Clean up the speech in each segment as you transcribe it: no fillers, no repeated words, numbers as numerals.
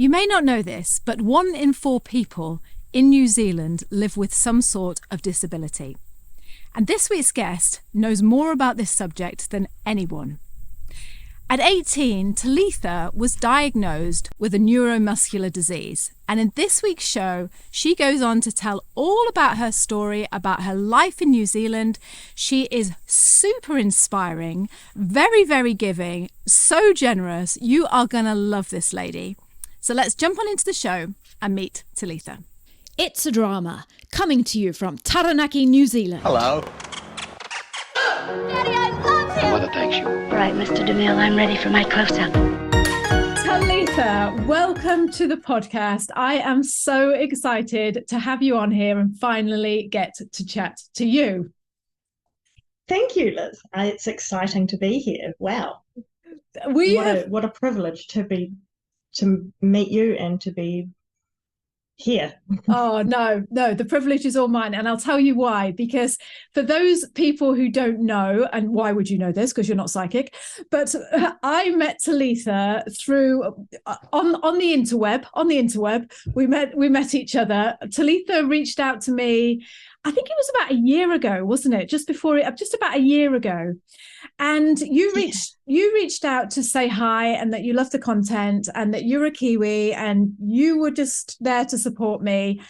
You may not know this, but 1 in 4 people in New Zealand live with some sort of disability. And this week's guest knows more about this subject than anyone. At 18, Talitha was diagnosed with a neuromuscular disease. And in this week's show, she goes on to tell all about her story, about her life in New Zealand. She is super inspiring, very, very giving, so generous. You are going to love this lady. So let's jump on into the show and meet Talitha. It's a Drama, coming to you from Taranaki, New Zealand. Hello. Daddy, I love him! Mother thanks you. Right, Mr. DeMille, I'm ready for my close-up. Talitha, welcome to the podcast. I am so excited to have you on here and finally get to chat to you. Thank you, Liz. It's exciting to be here. Wow. What a privilege to meet you and to be here. Oh, no, the privilege is all mine. And I'll tell you why, because for those people who don't know, and why would you know this? Because you're not psychic, but I met Talitha through on the interweb. We met each other. Talitha reached out to me. I think it was about a year ago, wasn't it? Just about a year ago. And you reached out to say hi and that you love the content and that you're a Kiwi and you were just there to support me.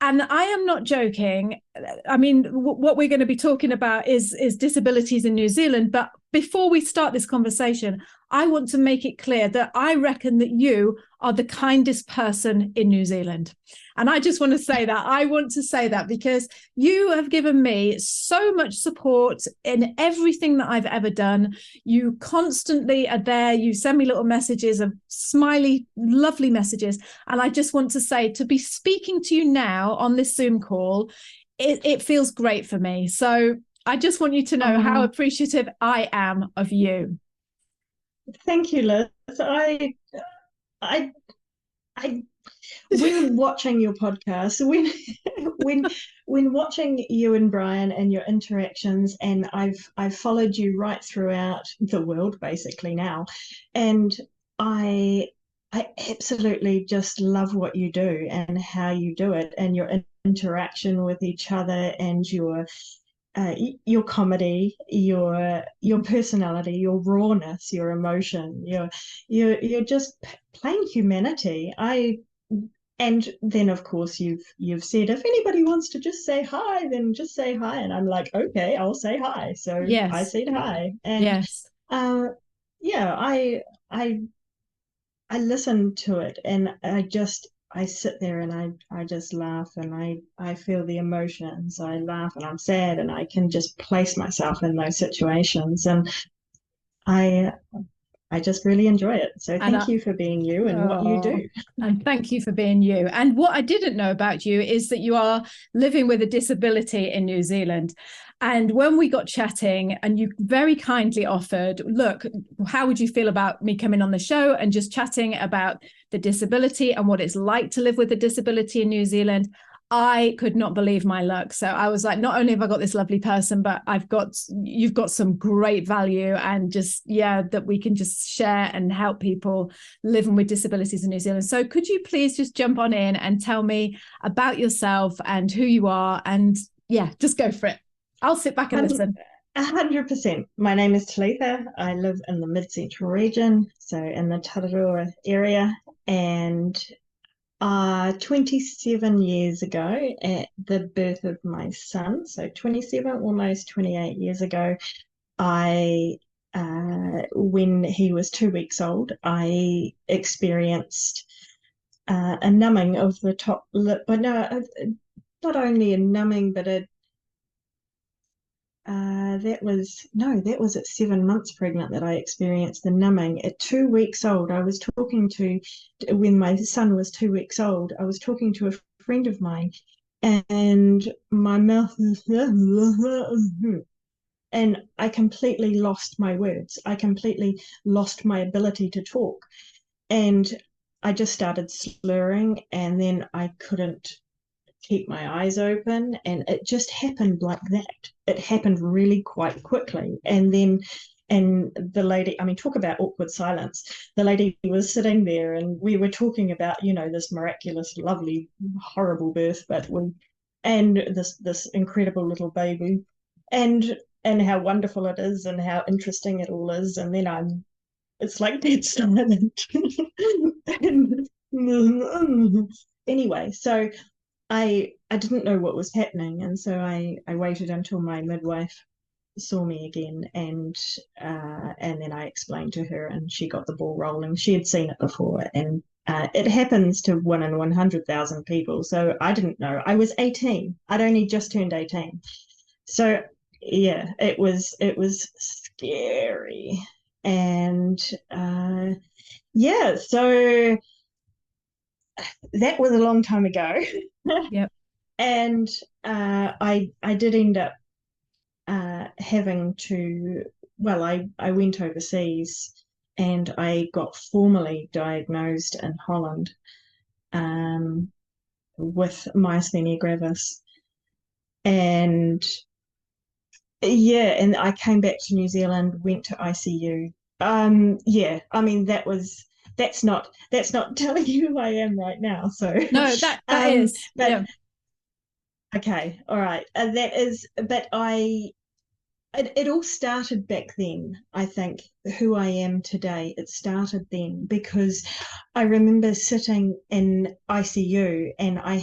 And I am not joking. I mean, what we're going to be talking about is disabilities in New Zealand. But before we start this conversation, I want to make it clear that I reckon that you are the kindest person in New Zealand. And I just want to say that. I want to say that because you have given me so much support in everything that I've ever done. You constantly are there. You send me little messages of smiley, lovely messages. And I just want to say, to be speaking to you now on this Zoom call, it feels great for me. So I just want you to know how appreciative I am of you. Thank you, Liz. When watching your podcast, when watching you and Brian and your interactions, and I've followed you right throughout the world basically now, and I absolutely just love what you do and how you do it, and your interaction with each other, and your comedy, your personality, your rawness, your emotion, you're just plain humanity. And then of course you've said if anybody wants to just say hi, then just say hi, and I'm like, okay, I'll say hi. So yes. I said hi, and yes, I listen to it, and I sit there and I just laugh, and I feel the emotions. I laugh and I'm sad, and I can just place myself in those situations, and I just really enjoy it. So thank you for being you and what you do. And thank you for being you. And what I didn't know about you is that you are living with a disability in New Zealand. And when we got chatting, and you very kindly offered, look, how would you feel about me coming on the show and just chatting about the disability and what it's like to live with a disability in New Zealand? I could not believe my luck. So I was like, not only have I got this lovely person, but you've got some great value, and that we can just share and help people living with disabilities in New Zealand. So could you please just jump on in and tell me about yourself and who you are, and just go for it. I'll sit back and listen. 100%. My name is Talitha. I live in the mid-central region, so in the Tararua area, and 27 years ago, at the birth of my son, so 27, almost 28 years ago, when he was 2 weeks old, I experienced a numbing of the top lip. But no, not only a numbing, but that was at 7 months pregnant that I experienced the numbing. At 2 weeks old, when my son was 2 weeks old, I was talking to a friend of mine, and my mouth, and I completely lost my words. I completely lost my ability to talk, and I just started slurring, and then I couldn't keep my eyes open, and it just happened like that. It happened really quite quickly, and then And the lady, I mean, talk about awkward silence. The lady was sitting there and we were talking about, this miraculous, lovely, horrible birth, and this incredible little baby, and how wonderful it is and how interesting it all is. And then it's like dead silent. Anyway, so I didn't know what was happening, and so I waited until my midwife saw me again, and then I explained to her, and she got the ball rolling. She had seen it before, and it happens to 1 in 100,000 people. So I didn't know. I was 18. I'd only just turned 18. So yeah, it was scary, and yeah, so that was a long time ago. Yep. And I did end up having to, well, I went overseas and I got formally diagnosed in Holland with myasthenia gravis. And yeah, and I came back to New Zealand, went to ICU. Yeah, I mean that's not telling you who I am right now. So No, that is. But yeah. Okay, all right. That is, but it all started back then. I think who I am today, it started then because I remember sitting in ICU and I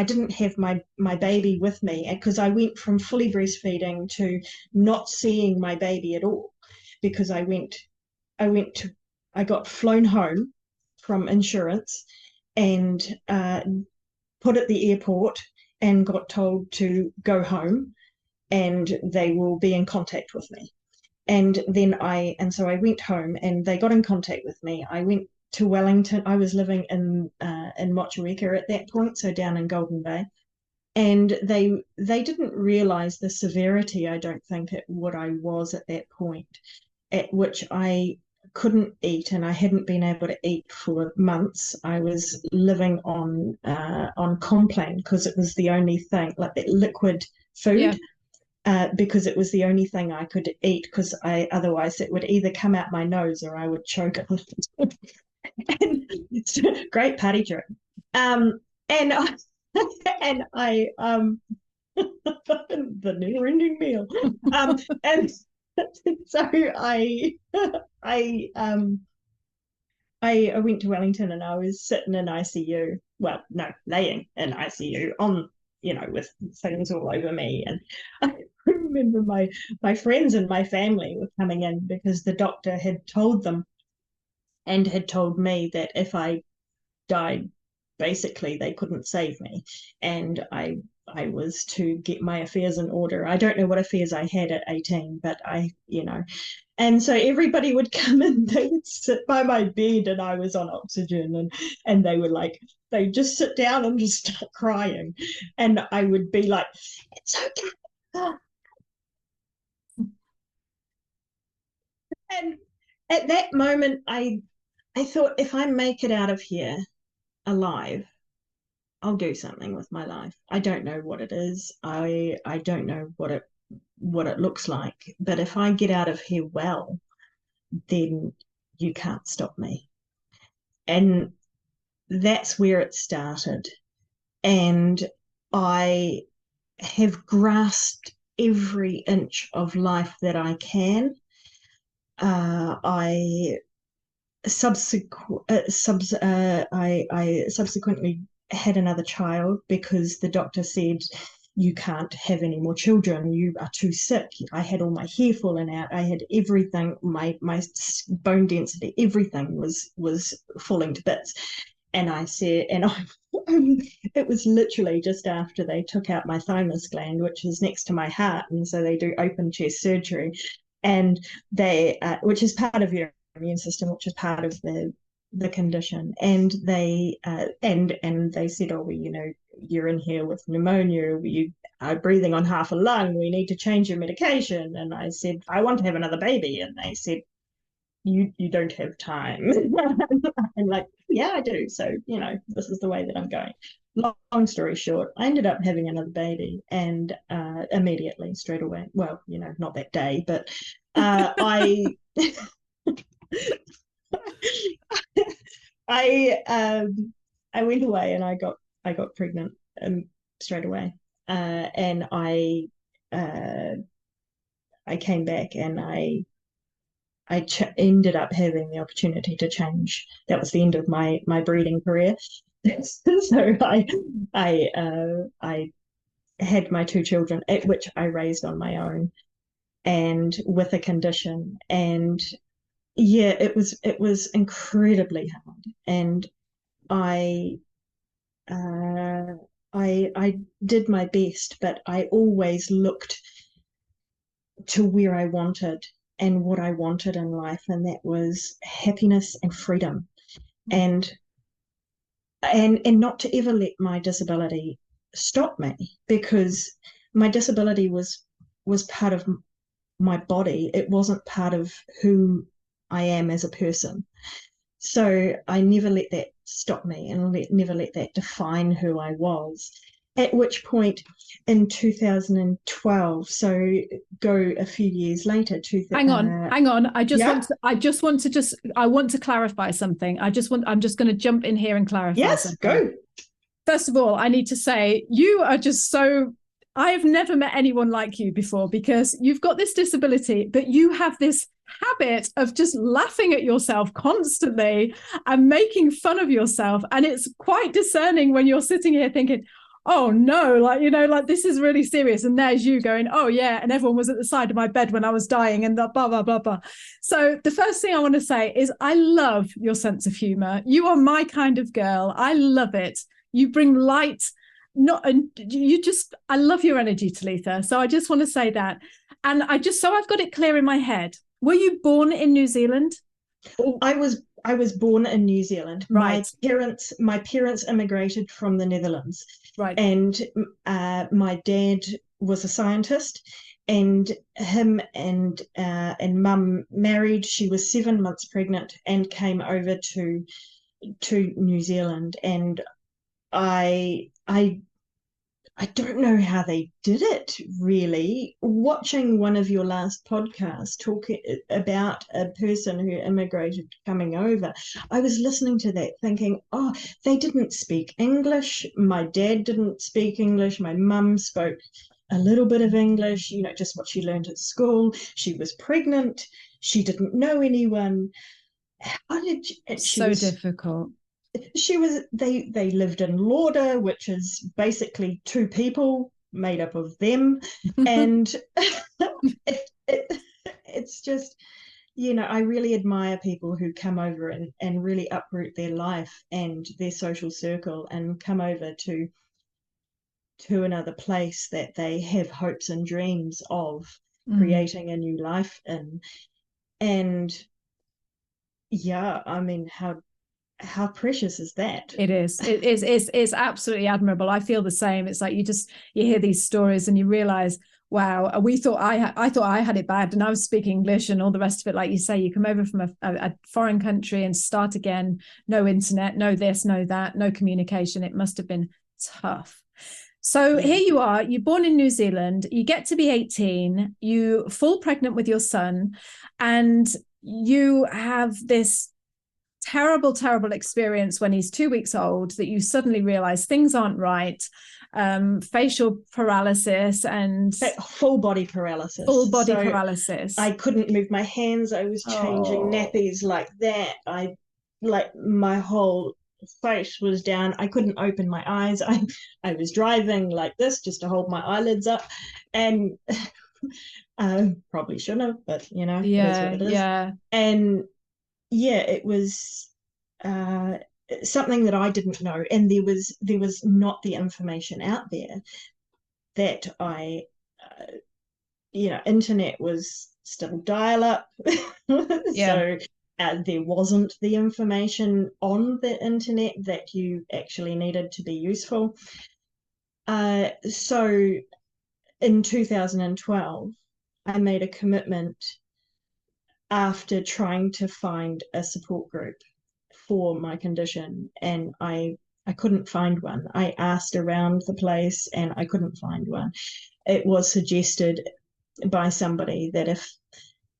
didn't have my baby with me because I went from fully breastfeeding to not seeing my baby at all because I got flown home from insurance and put at the airport and got told to go home and they will be in contact with me. And so I went home and they got in contact with me. I went to Wellington. I was living in Motueka at that point, so down in Golden Bay. And they didn't realize the severity, I don't think, at what I was at that point, at which I couldn't eat and I hadn't been able to eat for months. I was living on Complan because it was the only thing, like that liquid food, because it was the only thing I could eat because otherwise it would either come out my nose or I would choke it. And it's a great party trick. And I the never-ending meal. And so I went to Wellington and I was sitting in ICU. Well, no, laying in ICU on, with things all over me. And I remember my friends and my family were coming in because the doctor had told them and had told me that if I died, basically they couldn't save me. And I was to get my affairs in order. I don't know what affairs I had at 18, but and so everybody would come in, they would sit by my bed and I was on oxygen and they would they'd just sit down and just start crying. And I would be like, it's okay. And at that moment, I thought, if I make it out of here alive, I'll do something with my life. I don't know what it is. I don't know what it looks like. But if I get out of here well, then you can't stop me. And that's where it started. And I have grasped every inch of life that I can. I subsequently had another child because the doctor said, you can't have any more children, you are too sick. I had all my hair falling out, I had everything, my bone density, everything was falling to bits. And I said, it was literally just after they took out my thymus gland, which is next to my heart, and so they do open chest surgery, and they which is part of your immune system, which is part of the condition. And they and they said, oh, well, you're in here with pneumonia, you are breathing on half a lung, we need to change your medication. And I said, I want to have another baby. And they said, you don't have time. I'm like, yeah, I do. So, this is the way that I'm going. long story short, I ended up having another baby, and immediately, straight away. Well, not that day, but I I went away and I got pregnant straight away, and I came back and ended up having the opportunity to change. That was the end of my breeding career. So I had my two children, at which I raised on my own and with a condition. And yeah, it was incredibly hard. And I uh, I did my best, but I always looked to where I wanted and what I wanted in life, and that was happiness and freedom, and and not to ever let my disability stop me, because my disability was part of my body. It wasn't part of who I am as a person. So I never let that stop me, and never let that define who I was. At which point in 2012, so go a few years later, Hang on. Yeah. I want to clarify something. I'm just going to jump in here and clarify Yes, something. go. First of all, I need to say you are just so, I have never met anyone like you before, because you've got this disability, but you have this habit of just laughing at yourself constantly and making fun of yourself. And it's quite discerning when you're sitting here thinking, oh no, like this is really serious. And there's you going, oh yeah. And everyone was at the side of my bed when I was dying, and blah, blah, blah, blah. So the first thing I want to say is I love your sense of humor. You are my kind of girl. I love it. You bring light. I love your energy, Talitha. So I just want to say that. And so I've got it clear in my head. Were you born in New Zealand? I was born in New Zealand. Right. My parents immigrated from the Netherlands. Right. And my dad was a scientist, and him and mum married. She was 7 months pregnant and came over to New Zealand. And I don't know how they did it, really. Watching one of your last podcasts talk about a person who immigrated coming over, I was listening to that thinking, oh, they didn't speak English. My dad didn't speak English. My mum spoke a little bit of English, just what she learned at school. She was pregnant. She didn't know anyone. How did she so was, difficult. They lived in Lauder, which is basically two people made up of them. And it's just, I really admire people who come over and really uproot their life and their social circle and come over to another place that they have hopes and dreams of creating a new life in. And yeah, I mean, how precious is that? It is. It's absolutely admirable. I feel the same. It's like you hear these stories and you realize, wow, I thought I had it bad, and I was speaking English and all the rest of it. Like you say, you come over from a foreign country and start again. No internet, no this, no that, no communication. It must have been tough. So here you are, you're born in New Zealand, you get to be 18, you fall pregnant with your son, and you have this terrible experience when he's 2 weeks old, that you suddenly realize things aren't right. Facial paralysis and full body paralysis. Paralysis. I couldn't move my hands. I was changing nappies like that. My whole face was down. I couldn't open my eyes. I was driving like this just to hold my eyelids up, and probably shouldn't have, but it is what it is. Yeah. And yeah, it was something that I didn't know, and there was not the information out there that I, internet was still dial up, so there wasn't the information on the internet that you actually needed to be useful. So in 2012, I made a commitment after trying to find a support group for my condition, and I I couldn't find one. I asked around the place and I couldn't find one. It was suggested by somebody that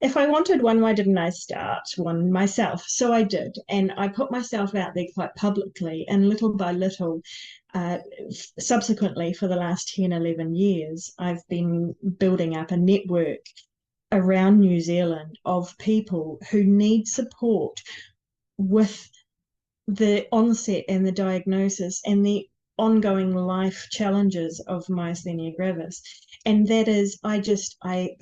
if I wanted one, why didn't I start one myself? So I did. And I put myself out there quite publicly, and little by little, subsequently for the last 10, 11 years, I've been building up a network around New Zealand of people who need support with the onset and the diagnosis and the ongoing life challenges of myasthenia gravis. And that is,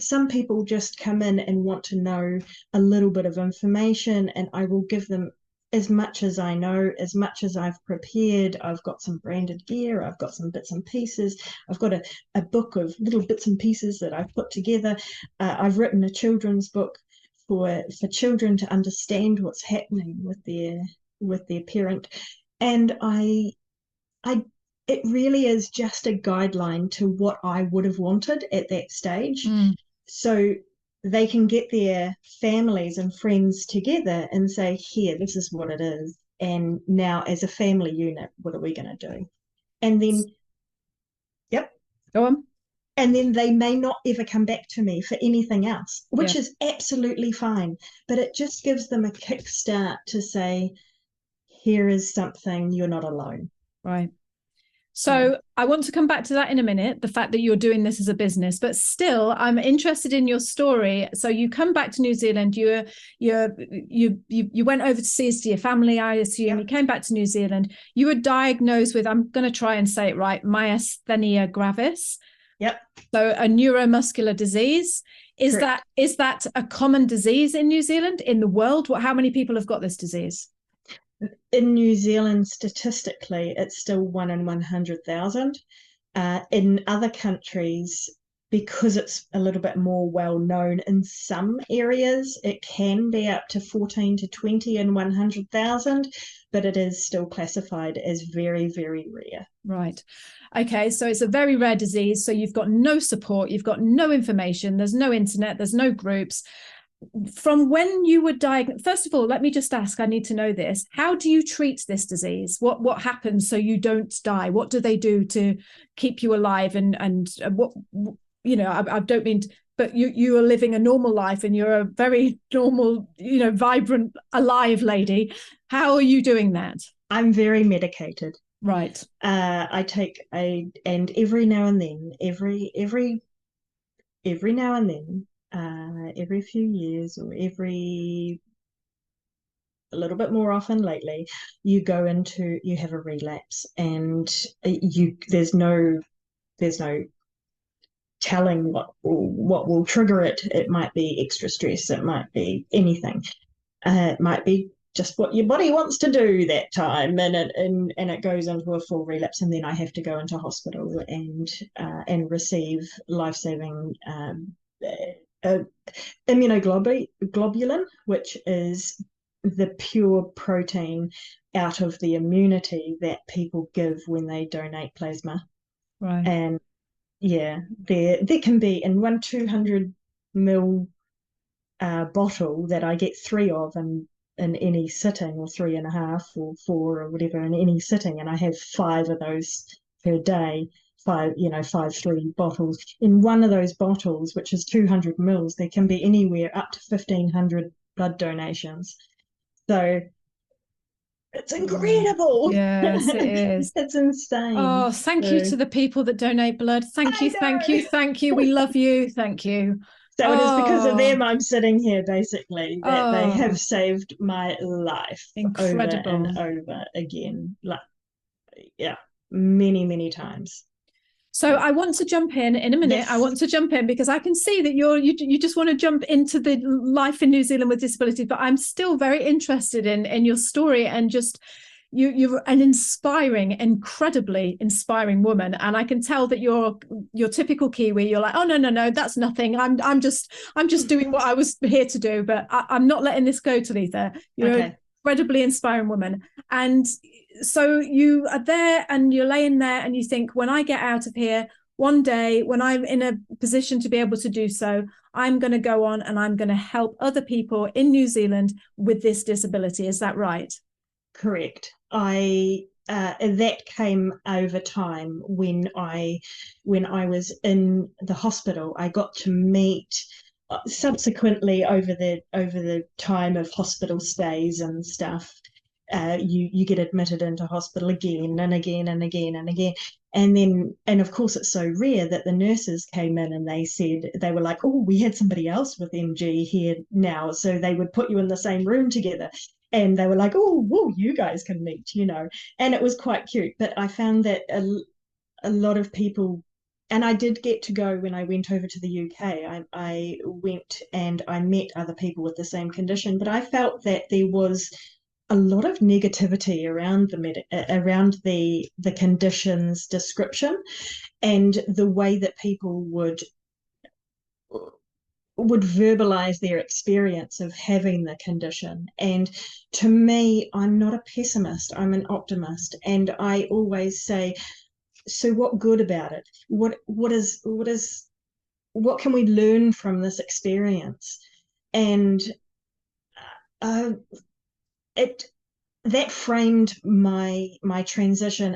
some people just come in and want to know a little bit of information, and I will give them as much as I know, as much as I've prepared. I've got some branded gear, I've got some bits and pieces, I've got a book of little bits and pieces that I've put together. I've written a children's book for children to understand what's happening with their parent. And it really is just a guideline to what I would have wanted at that stage. So they can get their families and friends together and say, here, this is what it is. And now as a family unit, what are we going to do? And then, yep. Go on. And then they may not ever come back to me for anything else, which is absolutely fine. But it just gives them a kickstart to say, here is something, you're not alone. Right. So I want to come back to that in a minute, the fact that you're doing this as a business, but still I'm interested in your story. So you come back to New Zealand, you went over to see your family, I assume. You came back to New Zealand, you were diagnosed with, I'm going to try and say it right, myasthenia gravis. Yep. So a neuromuscular disease. Is Correct. that a common disease in New Zealand, in the world? How many people have got this disease? In New Zealand, statistically, it's still 1 in 100,000. In other countries, because it's a little bit more well known in some areas, it can be up to 14 to 20 in 100,000, but it is still classified as very, very rare. Right. Okay, so it's a very rare disease. So you've got no support, you've got no information, there's no internet, there's no groups. From when you were diagnosed, first of all, let me just ask, I need to know this. How do you treat this disease? What happens so you don't die? What do they do to keep you alive? And what, I don't mean to, but you are living a normal life and you're a very normal, vibrant, alive lady. How are you doing that? I'm very medicated. Right. I take and every now and then, every now and then, every few years or a little bit more often lately, you have a relapse, and there's no telling what will trigger it. It might be extra stress, it might be anything, it might be just what your body wants to do that time, and it goes into a full relapse, and then I have to go into hospital and receive life-saving immunoglobulin, which is the pure protein out of the immunity that people give when they donate plasma. Right. And there can be in one 200 ml bottle that I get 3 of in any sitting, or 3.5 or 4 or whatever in any sitting, and I have 5 of those per day. 5 3 bottles. In one of those bottles, which is 200 mils, there can be anywhere up to 1,500 blood donations. So it's incredible. Yes, it is. It's insane. Oh, thank you to the people that donate blood. Thank you. We love you. Thank you. So it is because of them I'm sitting here, basically, that they have saved my life. Incredible. Over and over again. Many, many times. So I want to jump in a minute. Yes. I want to jump in because I can see that you just want to jump into the life in New Zealand with disabilities, but I'm still very interested in your story, and just you're an incredibly inspiring woman. And I can tell that you're typical Kiwi. You're like, oh no, that's nothing. I'm just doing what I was here to do, but I'm not letting this go, Talitha. You're an incredibly inspiring woman. And so you are there and you're laying there and you think, when I get out of here one day, when I'm in a position to be able to do so, I'm going to go on and I'm going to help other people in New Zealand with this disability. Is that right? Correct. I that came over time when I was in the hospital. I got to meet subsequently over the time of hospital stays and stuff. You get admitted into hospital again and again and again and again. And of course it's so rare that the nurses came in and they were like, oh, we had somebody else with MG here now, so they would put you in the same room together, and they were like, oh, whoa, you guys can meet, and it was quite cute. But I found that a lot of people, and I did get to go when I went over to the UK, I went and I met other people with the same condition, but I felt that there was a lot of negativity around the condition's description, and the way that people would verbalize their experience of having the condition. And to me, I'm not a pessimist, I'm an optimist, and I always say, so what good about it? What can we learn from this experience? And that framed my transition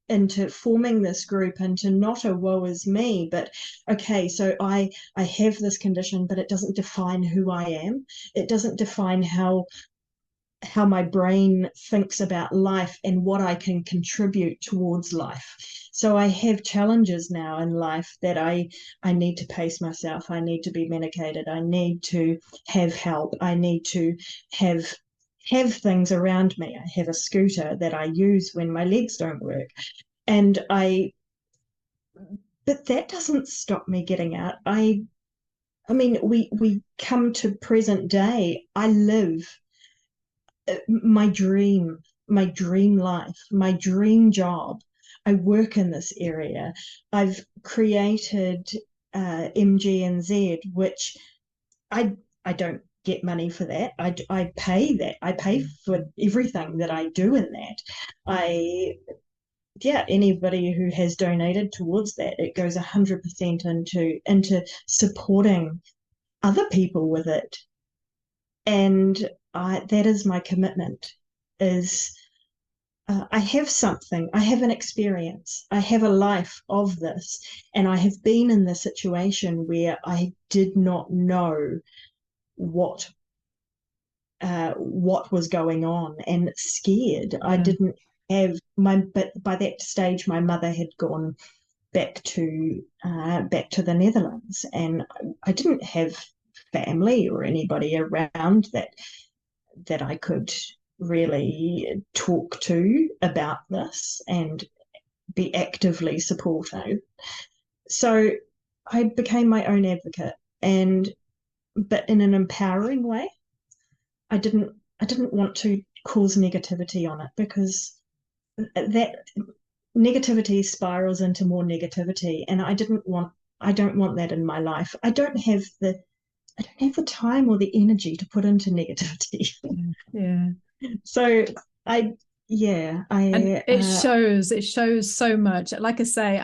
into forming this group, into not a woe is me, but okay, so I have this condition, but it doesn't define who I am. It doesn't define how my brain thinks about life and what I can contribute towards life. So I have challenges now in life that I need to pace myself. I need to be medicated. I need to have help. I need to have things around me. I have a scooter that I use when my legs don't work. But that doesn't stop me getting out. I mean, we come to present day. I live my dream life, my dream job. I work in this area. I've created MGNZ, which I don't get money for that. I pay that. I pay for everything that I do in that. Anybody who has donated towards that, it goes 100% into supporting other people with it. And that is my commitment. I have something, I have an experience, I have a life of this, and I have been in the situation where I did not know what was going on, and scared. I didn't have but by that stage my mother had gone back to the Netherlands, and I didn't have family or anybody around that I could really talk to about this and be actively supportive. So I became my own advocate, but in an empowering way. I didn't want to cause negativity on it, because that negativity spirals into more negativity, and I don't want that in my life. I don't have the time or the energy to put into negativity. Yeah. So and it shows so much. Like I say,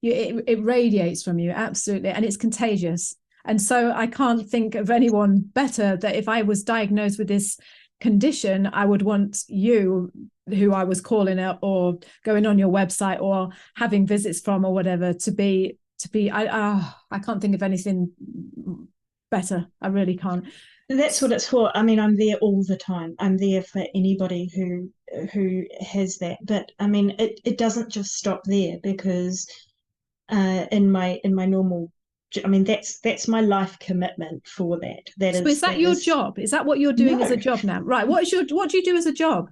it radiates from you, absolutely, and it's contagious. And so I can't think of anyone better that if I was diagnosed with this condition, I would want you, who I was calling up or going on your website or having visits from or whatever, to be I can't think of anything better. I really can't. That's what it's for. I mean, I'm there all the time. I'm there for anybody who has that. But I mean, it doesn't just stop there, because in my normal, I mean, that's my life commitment for that. So is that your job? Is that what you're doing as a job now? Right. What do you do as a job?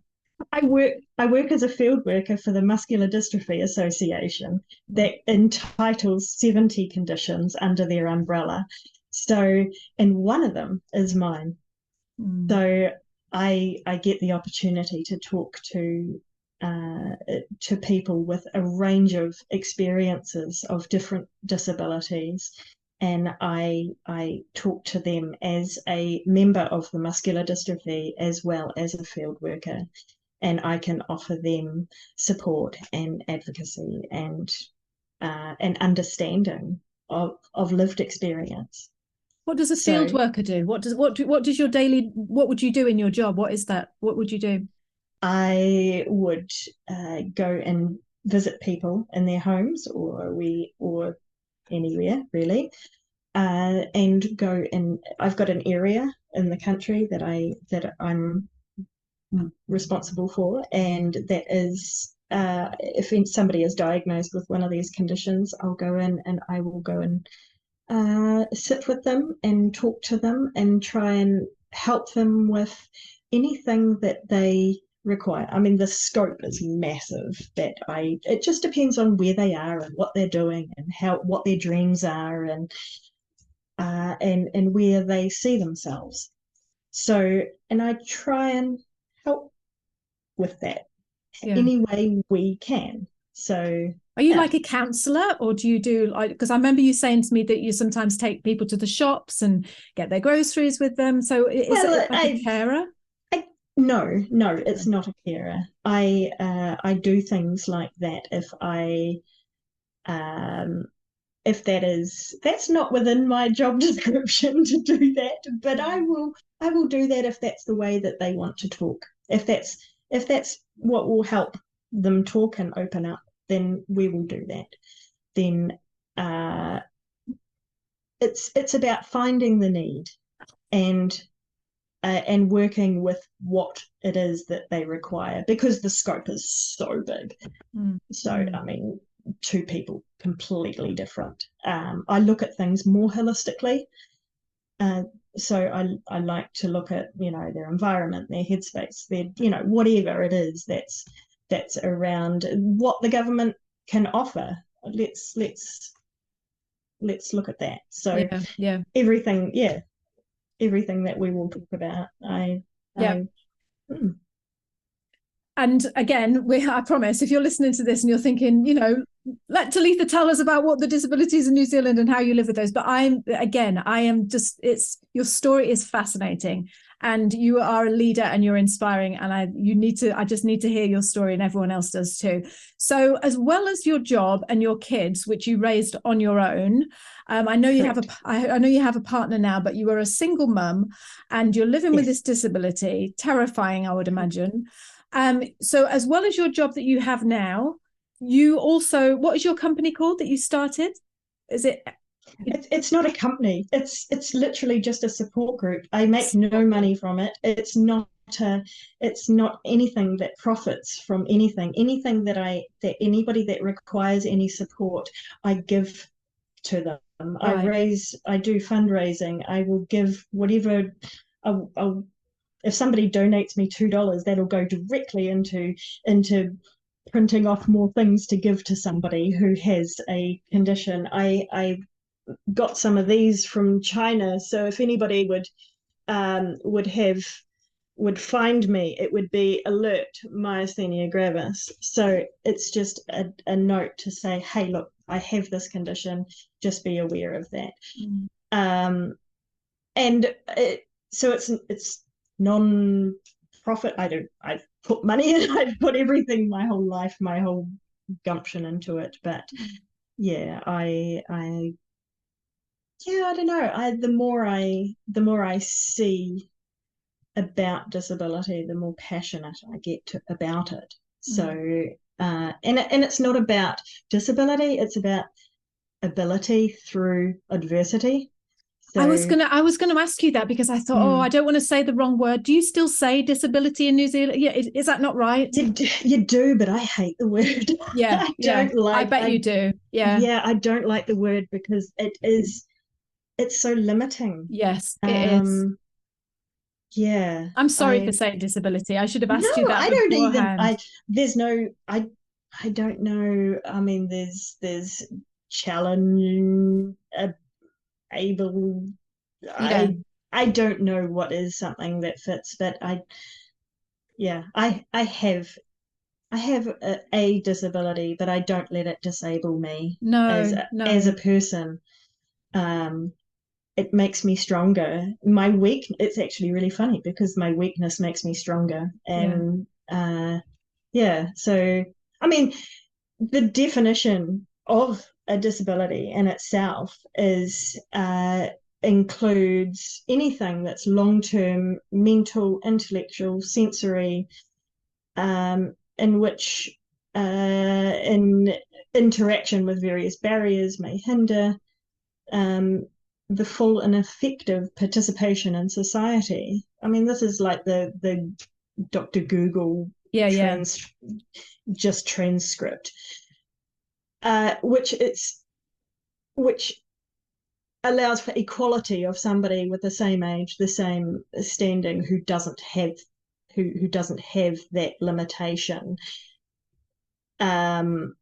I work as a field worker for the Muscular Dystrophy Association, that entitles 70 conditions under their umbrella. So, and one of them is mine. So I get the opportunity to talk to people with a range of experiences of different disabilities, and I talk to them as a member of the muscular dystrophy as well as a field worker, and I can offer them support and advocacy and understanding of lived experience. What does a field worker do? What would you do in your job? What is that? What would you do? I would go and visit people in their homes or anywhere really, and go and I've got an area in the country that I'm responsible for, and that is if somebody is diagnosed with one of these conditions, I'll go in and I will go and sit with them and talk to them and try and help them with anything that they require. I mean, the scope is massive. It just depends on where they are and what they're doing and what their dreams are and where they see themselves. So, and I try and help with that any way we can. So, are you like a counsellor, or do you do like, because I remember you saying to me that you sometimes take people to the shops and get their groceries with them. So is it like a carer? No, it's not a carer. I do things like that if that's not within my job description to do that, but I will do that if that's the way that they want to talk. If that's what will help them talk and open up, then we will do that. Then it's about finding the need and working with what it is that they require, because the scope is so big. So I mean, two people completely different. I look at things more holistically. So I like to look at, their environment, their headspace, their, whatever it is that's around what the government can offer. Let's look at that. So everything that we will talk about, And again, I promise, if you're listening to this and you're thinking, let Talitha tell us about what the disabilities in New Zealand and how you live with those. But your story is fascinating, and you are a leader and you're inspiring. And I just need to hear your story, and everyone else does too. So as well as your job and your kids, which you raised on your own, I know you have a partner now, but you are a single mum and you're living with this disability. Terrifying, I would imagine. So as well as your job that you have now, you also, what is your company called that you started? Is it? It's not a company. It's literally just a support group. I make no money from it. It's not anything that profits from anything. Anything that anybody that requires any support, I give to them. Right. I do fundraising. I will give whatever. If somebody donates me $2, that'll go directly into printing off more things to give to somebody who has a condition. I got some of these from China, so if anybody would find me, it would be alert myasthenia gravis. So it's just a note to say, hey, look, I have this condition, just be aware of that. So it's non-profit. I put money in, I've put everything, my whole life, my whole gumption into it. But I don't know. The more I see about disability, the more passionate I get about it. So and it's not about disability, it's about ability through adversity. So, I was gonna ask you that, because I thought, I don't want to say the wrong word. Do you still say disability in New Zealand? Yeah, is that not right? You do, but I hate the word. Yeah, I bet you do. Yeah, I don't like the word because it's so limiting. Yes, it is. Yeah, I'm sorry for saying disability. I should have asked you that. I don't even. I don't know. I mean, there's challenging, able. I don't know what is something that fits, but I have a disability, but I don't let it disable me as a person. It makes me stronger. It's actually really funny because my weakness makes me stronger. And so, I mean, the definition of a disability in itself includes anything that's long-term mental, intellectual, sensory, in which in interaction with various barriers may hinder the full and effective participation in society. I mean, this is like the Dr. Google just transcript, which allows for equality of somebody with the same age, the same standing, who doesn't have that limitation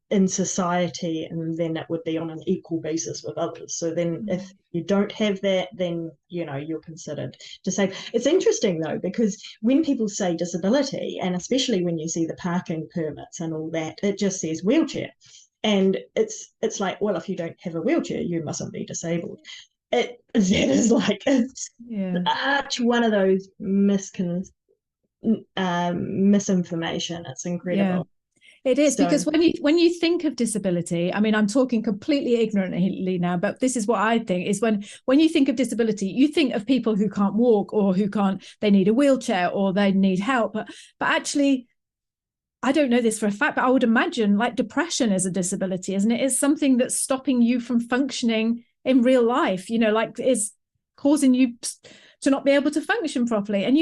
in society, and then it would be on an equal basis with others. So then if you don't have that, then you're considered disabled. It's interesting though, because when people say disability, and especially when you see the parking permits and all that, it just says wheelchair. And it's like, well, if you don't have a wheelchair, you mustn't be disabled. That is like such one of those misinformation. It's incredible. It is, because when you think of disability, I mean, I'm talking completely ignorantly now, but this is what I think is when you think of disability, you think of people who can't walk, or they need a wheelchair, or they need help. But actually, I don't know this for a fact, but I would imagine like depression is a disability, isn't it? It's something that's stopping you from functioning in real life, like is causing you to not be able to function properly. And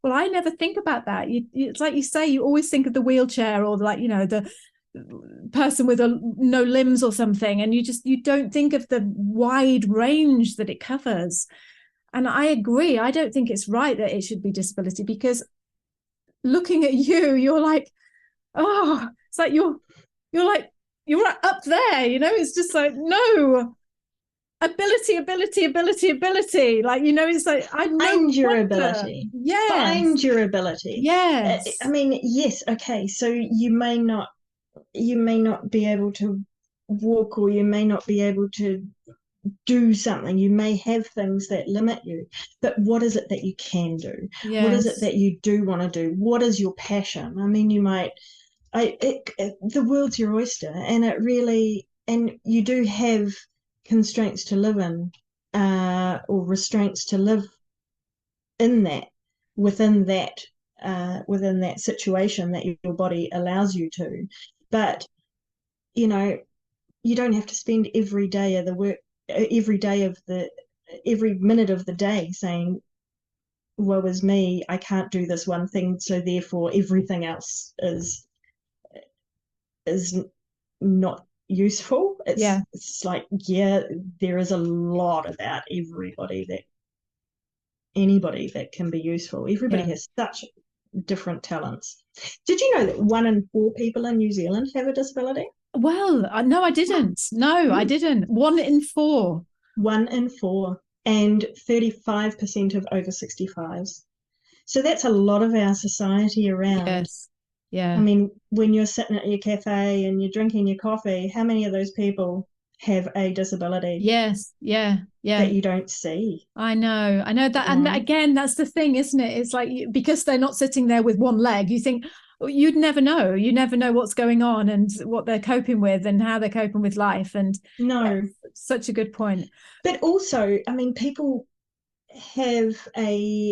I never think about that. It's like you say, you always think of the wheelchair, or like, the person with no limbs or something. And you don't think of the wide range that it covers. And I agree. I don't think it's right that it should be disability, because looking at you, you're like, oh, it's like you're right up there, it's just like, no. Ability. Like, it's like, I know. Find your ability. Yes. Find your ability. Yes. I mean, yes. Okay. So you may not be able to walk, or you may not be able to do something. You may have things that limit you, but what is it that you can do? Yes. What is it that you do want to do? What is your passion? I mean, the world's your oyster, and you do have constraints to live in, or restraints to live in that, within that situation that your body allows you to. But you don't have to spend every minute of the day saying, woe is me, I can't do this one thing, so therefore everything else is not useful. It's like, there is a lot about anybody that can be useful. Everybody has such different talents. Did you know that 1 in 4 people in New Zealand have a disability? Well, no, I didn't. I didn't. 1 in 4. 1 in 4, and 35% of over 65s. So that's a lot of our society around. Yes. Yeah. I mean, when you're sitting at your cafe and you're drinking your coffee, how many of those people have a disability? Yes. Yeah. That you don't see. I know that. And again, that's the thing, isn't it? It's like, because they're not sitting there with one leg, you think, you'd never know. You never know what's going on and what they're coping with and how they're coping with life. And such a good point. But also, I mean,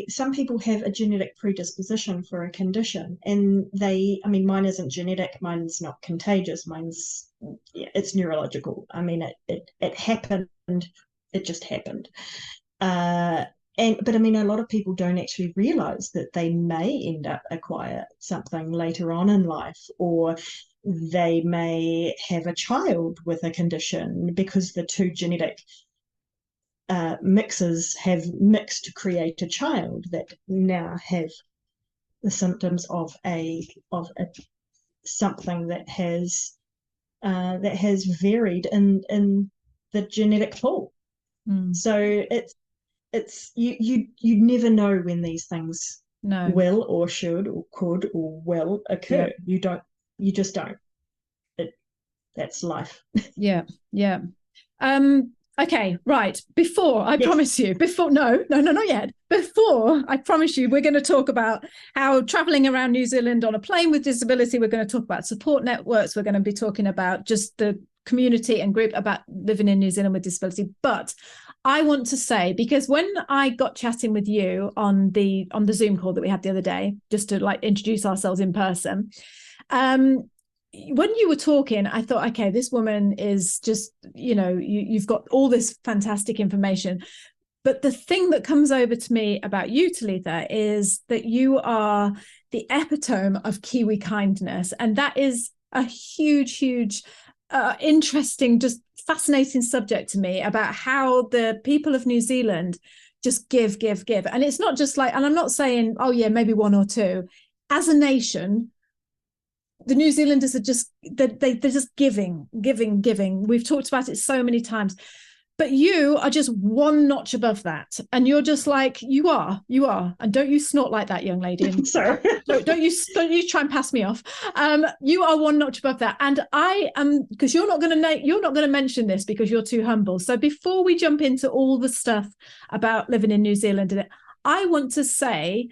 some people have a genetic predisposition for a condition, and mine isn't genetic, mine's not contagious, it's neurological. I mean, it happened, it just happened. But I mean, a lot of people don't actually realize that they may end up acquire something later on in life, or they may have a child with a condition because the two genetic mixes have mixed to create a child that now have the symptoms of something that has varied in the genetic pool. So it's you never know when these things will or should or could or will occur. You just don't. That's life. Yeah. Okay, right. Promise you, no, not yet. Before I promise you, we're going to talk about how traveling around New Zealand on a plane with disability, we're going to talk about support networks. We're going to be talking about just the community and group about living in New Zealand with disability. But I want to say, because when I got chatting with you on the Zoom call that we had the other day, just to like introduce ourselves in person, when you were talking, I thought, okay, this woman is just, you've got all this fantastic information. But the thing that comes over to me about you, Talitha, is that you are the epitome of Kiwi kindness. And that is a huge, huge, interesting, just fascinating subject to me, about how the people of New Zealand just give. And it's not just like, and I'm not saying, oh yeah, maybe one or two. As a nation, the New Zealanders are just, they're just giving. We've talked about it so many times. But you are just one notch above that. And you're just like, you are. And don't you snort like that, young lady. And Sorry. don't you try and pass me off. You are one notch above that. And I am, because you're not going to mention this because you're too humble. So before we jump into all the stuff about living in New Zealand, I want to say,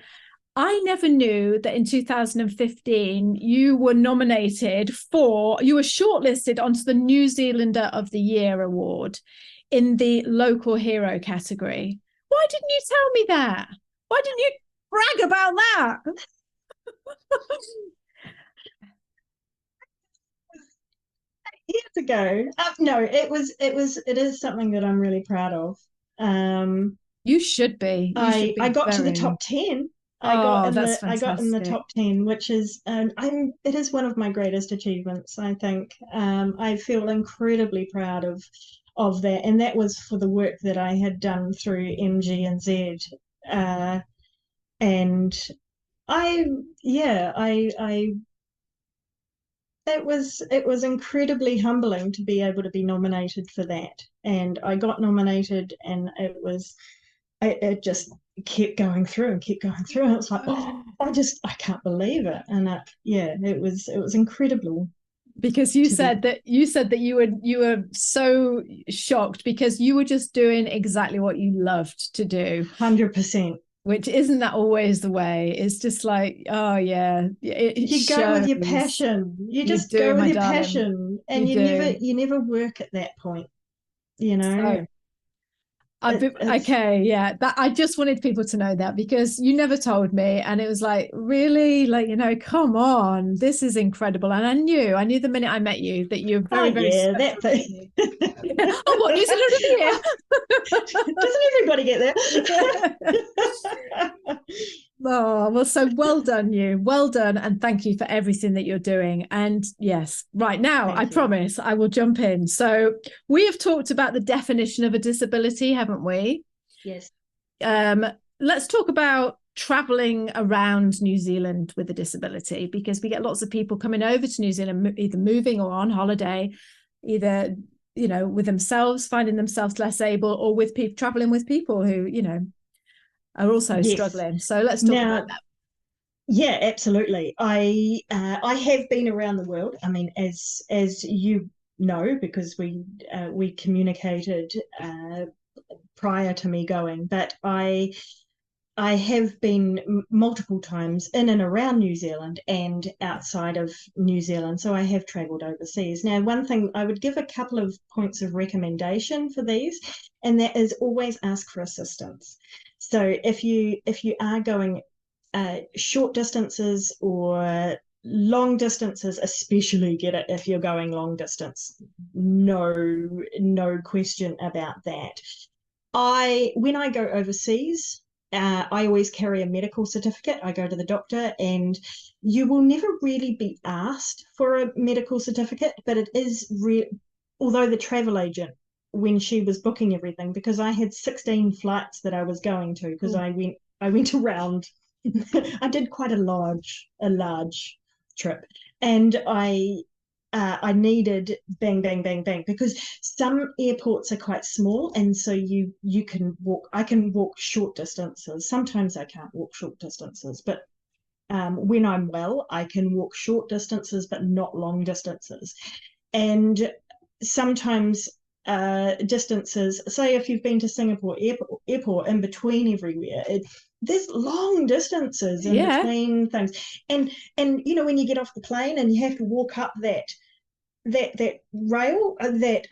I never knew that in 2015 you were shortlisted onto the New Zealander of the Year award in the local hero category. Why didn't you tell me that? Why didn't you brag about that? Years ago. No, it is something that I'm really proud of. You should be. I got to the top 10. I got in the top 10, which is it is one of my greatest achievements, I think. I feel incredibly proud of that, and that was for the work that I had done through MG and Z. And it was incredibly humbling to be able to be nominated for that. And I got nominated, and it just kept going through. And it was like, oh, I can't believe it. And it was incredible. Because you said that you were so shocked because you were just doing exactly what you loved to do. 100%. Which isn't that always the way? It's just like, oh yeah, you go with your passion. You just go with your passion, and you never work at that point. So, okay, yeah. I just wanted people to know that, because you never told me, and it was like, really, like, come on, this is incredible. And I knew the minute I met you that you're very, very special. That thing. Oh, what, New Zealand of the Year? Doesn't everybody get that? Oh, well, so well done, and thank you for everything that you're doing. And yes, right now, I promise I will jump in. So we have talked about the definition of a disability, haven't we? Yes. Let's talk about traveling around New Zealand with a disability, because we get lots of people coming over to New Zealand, either moving or on holiday, either with themselves, finding themselves less able, or with people traveling with people who are also struggling. So let's talk about that. Yeah, absolutely. I have been around the world. I mean, as you know, because we communicated prior to me going, but I have been multiple times in and around New Zealand and outside of New Zealand. So I have travelled overseas. Now, one thing, I would give a couple of points of recommendation for these, and that is always ask for assistance. So if you are going short distances or long distances, especially get it if you're going long distance. No question about that. When I go overseas, I always carry a medical certificate. I go to the doctor, and you will never really be asked for a medical certificate, but it is although the travel agent, when she was booking everything, because I had 16 flights that I was going to, because I went around. I did quite a large trip, and I needed bang, because some airports are quite small, and so you can walk. I can walk short distances. Sometimes I can't walk short distances, but when I'm well, I can walk short distances, but not long distances. And sometimes distances, say if you've been to Singapore airport, in between everywhere, there's long distances in between things, and when you get off the plane and you have to walk up that rail, that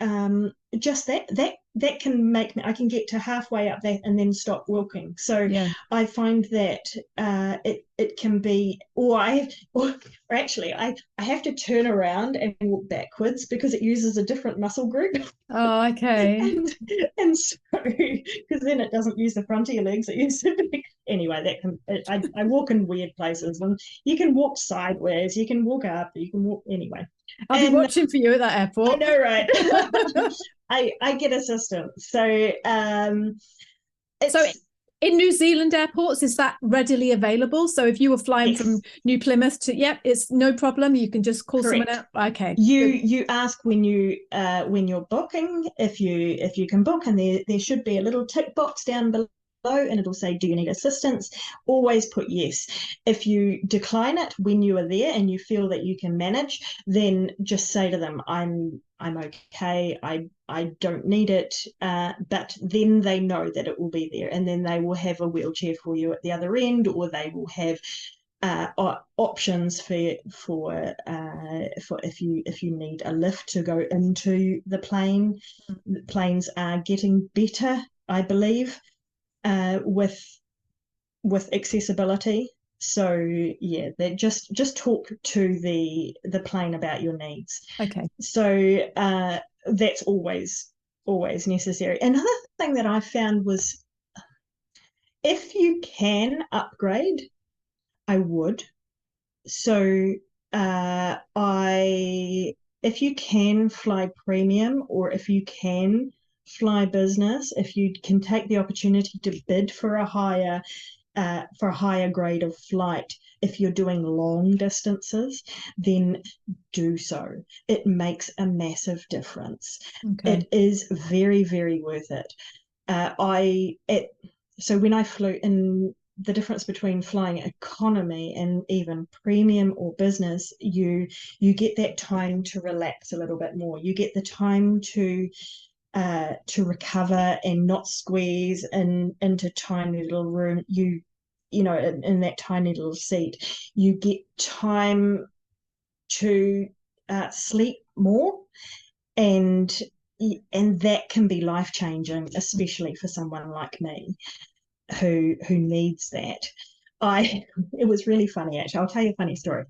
that can make me, I can get to halfway up that and then stop walking. So Yeah. I find that it can be, or actually I have to turn around and walk backwards because it uses a different muscle group. Oh, okay. and so because then it doesn't use the front of your legs, it uses anyway. That can I walk in weird places, and you can walk sideways, you can walk up, you can walk anyway. I'll be watching for you at that airport. I know, right? I get assistance. So so in New Zealand airports, is that readily available? So if you were flying from New Plymouth to, it's no problem. You can just call someone out. Okay. You ask when you're booking if you can book, and there should be a little tick box down below, and it'll say, do you need assistance? Always put yes. If you decline it when you are there and you feel that you can manage, then just say to them, I'm okay, I don't need it, but then they know that it will be there, and then they will have a wheelchair for you at the other end, or they will have options for if you need a lift to go into the plane. The planes are getting better, I believe, with accessibility. So yeah, they just talk to the plane about your needs. Okay. So that's always necessary. Another thing that I found was, if you can upgrade, I would. So if you can fly premium, or if you can fly business, if you can take the opportunity to bid for a higher grade of flight, if you're doing long distances, then do so. It makes a massive difference. Okay. It is very, very worth it. So when I flew in, the difference between flying economy and even premium or business, you get that time to relax a little bit more. You get the time to recover and not squeeze into tiny little room. You know, in that tiny little seat, you get time to sleep more, and that can be life-changing, especially for someone like me who needs that. It was really funny, actually. I'll tell you a funny story.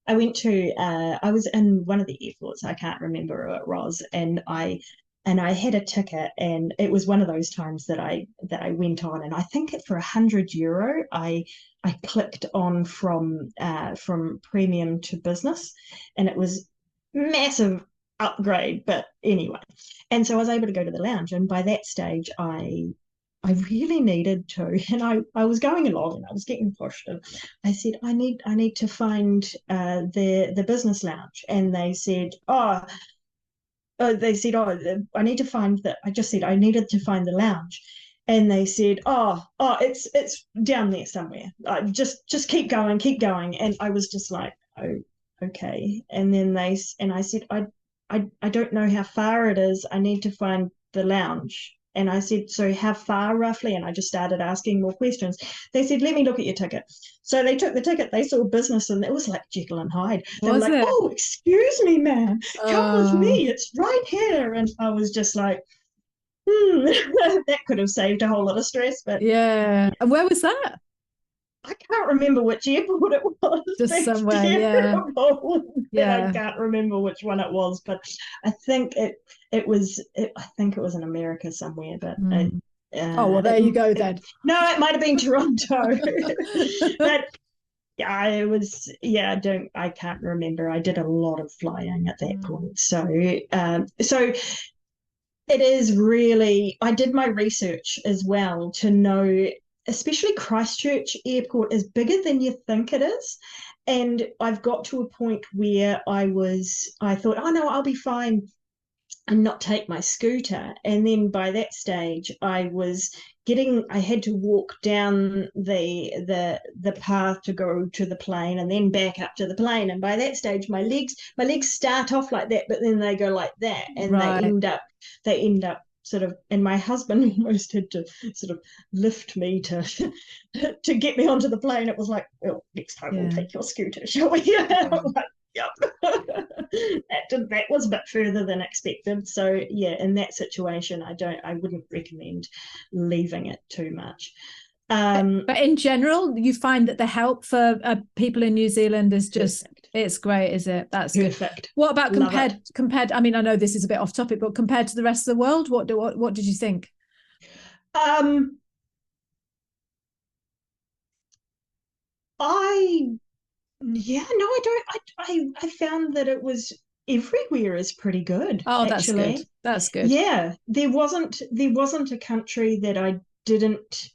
I was in one of the airports, I can't remember who it was, and I had a ticket, and it was one of those times that I went on, and I think for €100 I clicked on from premium to business, and it was massive upgrade, but anyway. And so I was able to go to the lounge, and by that stage I really needed to, and I was going along and I was getting pushed, and I said, I need to find the business lounge, and they said, I need to find that. I just said I needed to find the lounge, and they said, it's down there somewhere. Just keep going, and I was just like, oh, okay. And then I said, I don't know how far it is. I need to find the lounge. And I said, so how far roughly? And I just started asking more questions. They said, let me look at your ticket. So they took the ticket, they saw business, and it was like Jekyll and Hyde. They were like, oh, excuse me, ma'am, come with me. It's right here. And I was just like, that could have saved a whole lot of stress. But yeah. And where was that? I can't remember which airport it was. Just somewhere, yeah. I can't remember which one it was, but I think it was in America somewhere. But well, there you go then. No, it might have been Toronto. But yeah, it was. Yeah, I can't remember. I did a lot of flying at that point, so it is really. I did my research as well to know, especially Christchurch Airport is bigger than you think it is. And I've got to a point where I thought, oh no, I'll be fine and not take my scooter. And then by that stage, I had to walk down the path to go to the plane, and then back up to the plane. And by that stage, my legs start off like that, but then they go like that, and they end up sort of, and my husband almost had to sort of lift me to get me onto the plane. It was like, well, next time we'll take your scooter, shall we? I'm like, yep. that was a bit further than expected. So yeah, in that situation, I wouldn't recommend leaving it too much. But in general, you find that the help for people in New Zealand is just perfect. It's great, is it? That's perfect. Good. What about compared? I mean, I know this is a bit off topic, but compared to the rest of the world, what did you think? I found that it was everywhere is pretty good. Oh, that's actually. Good. That's good. Yeah, there wasn't a country that I didn't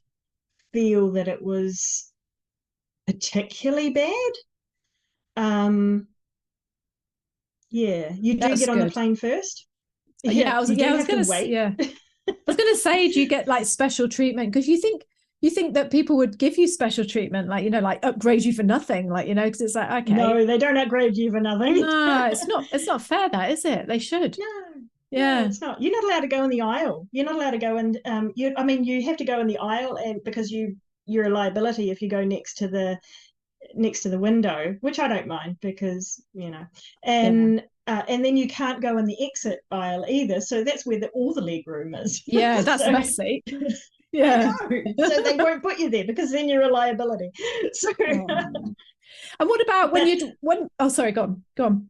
feel that it was particularly bad. Yeah, you do get on the plane first. Yeah, I was going to wait. Yeah, I was going to say, do you get like special treatment? Because you think that people would give you special treatment, like, like upgrade you for nothing, like, because it's like, okay. No, they don't upgrade you for nothing. No, it's not fair, that, is it? They should. No, it's not. You're not allowed to go in the aisle. You're not allowed to go in. You have to go in the aisle, and because you're a liability if you go next to the window, which I don't mind because and then you can't go in the exit aisle either. So that's where all the leg room is. Yeah, that's messy. Yeah. So they won't put you there because then you're a liability. So and what about oh, sorry, go on.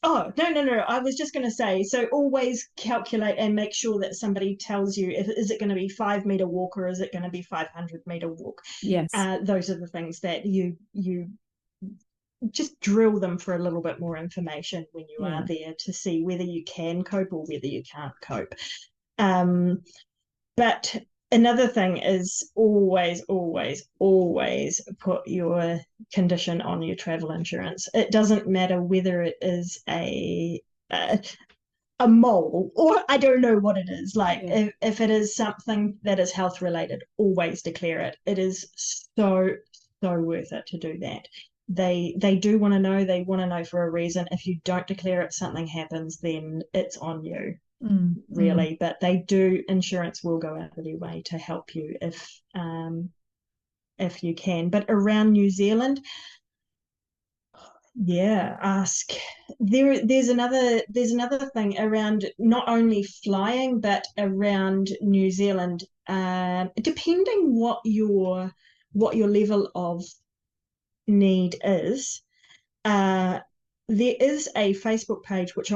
Oh, no. I was just going to say, so always calculate and make sure that somebody tells you, is it going to be 5-meter walk or is it going to be 500-meter walk? Yes. Those are the things that you just drill them for a little bit more information when you are there to see whether you can cope or whether you can't cope. But another thing is always put your condition on your travel insurance. It doesn't matter whether it is a mole or I don't know what it is. Like if it is something that is health related, always declare it. It is so worth it to do that. They do want to know. They want to know for a reason. If you don't declare it, something happens, then it's on you. Really. But insurance will go out of their way to help you if you can. But around New Zealand, ask. There's another thing around not only flying but around New Zealand, depending what your level of need is. There is a Facebook page which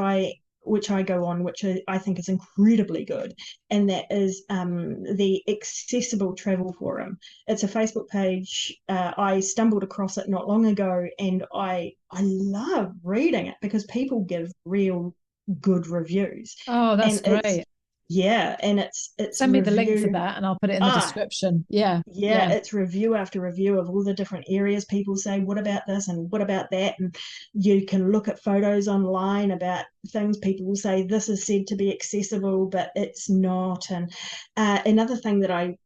I go on, which I think is incredibly good, and that is the Accessible Travel Forum. It's a Facebook page. I stumbled across it not long ago, and I love reading it because people give real good reviews. Oh, that's great. And it's send me the link for that and I'll put it in the description. Yeah, it's review after review of all the different areas. People say, what about this and what about that? And you can look at photos online about things. People will say this is said to be accessible, but it's not. And another thing that I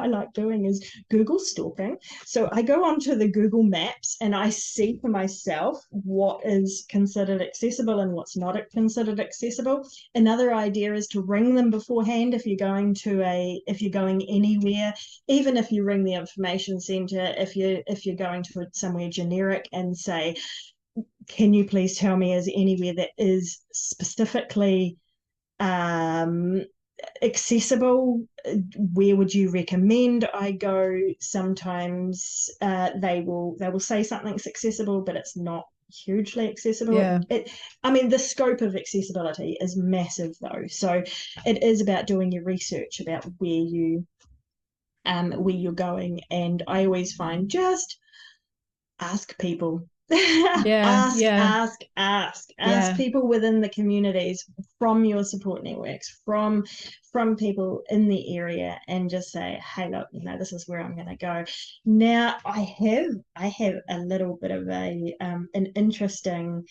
like doing is Google stalking. So I go onto the Google Maps and I see for myself what is considered accessible and what's not considered accessible. Another idea is to ring them beforehand if you're going anywhere, even if you ring the information centre, if you're going to somewhere generic, and say, can you please tell me, is anywhere that is specifically accessible? Where would you recommend I go? Sometimes they will say something's accessible, but it's not hugely accessible. The scope of accessibility is massive though, so it is about doing your research about where you're going. And I always find, just ask people. Ask people within the communities, from your support networks, from people in the area, and just say, hey, look, this is where I'm going to go. Now I have a little bit of an interesting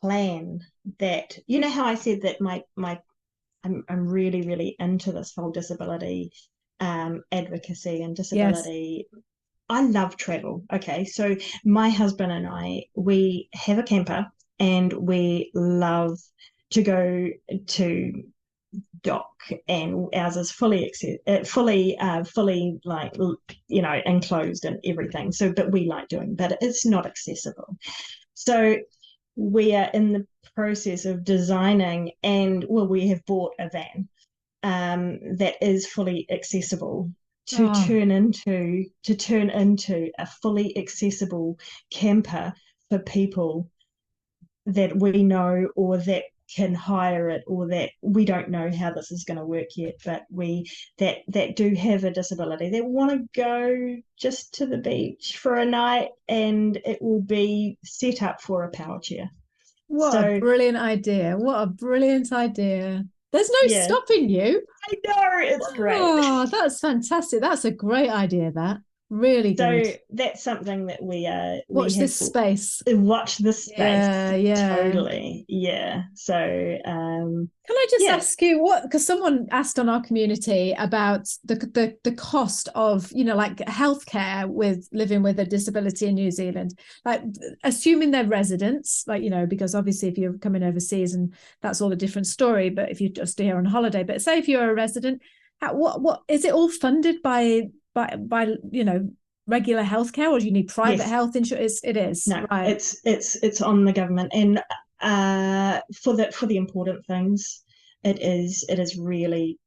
plan that, how I said that I'm really, really into this whole disability advocacy and disability. Yes. I love travel. Okay, so my husband and I, we have a camper and we love to go to dock, and ours is fully like, enclosed and everything. So, but we like doing, but it's not accessible. So we are in the process of designing, and we have bought a van that is fully accessible to Oh, turn into a fully accessible camper for people that we know or that can hire it, or that we don't know how this is going to work yet, but we that do have a disability that want to go just to the beach for a night, and it will be set up for a power chair. what a So brilliant idea. What a brilliant idea. There's no yeah, stopping you. I know, it's great. Oh, that's fantastic. That's a great idea, that. Really good. So that's something that we Watch have this space. watched this space. Yeah, yeah. Totally. Yeah. So Can I just yeah. ask you what, because someone asked on our community about the cost of, like healthcare with living with a disability in New Zealand, like assuming they're residents, like, because obviously if you're coming overseas and that's all a different story, but if you're just here on holiday, but say if you're a resident, what is it all funded by regular healthcare, or do you need private Yes. health insurance? It is, No, right? it's on the government, and for the important things, it is really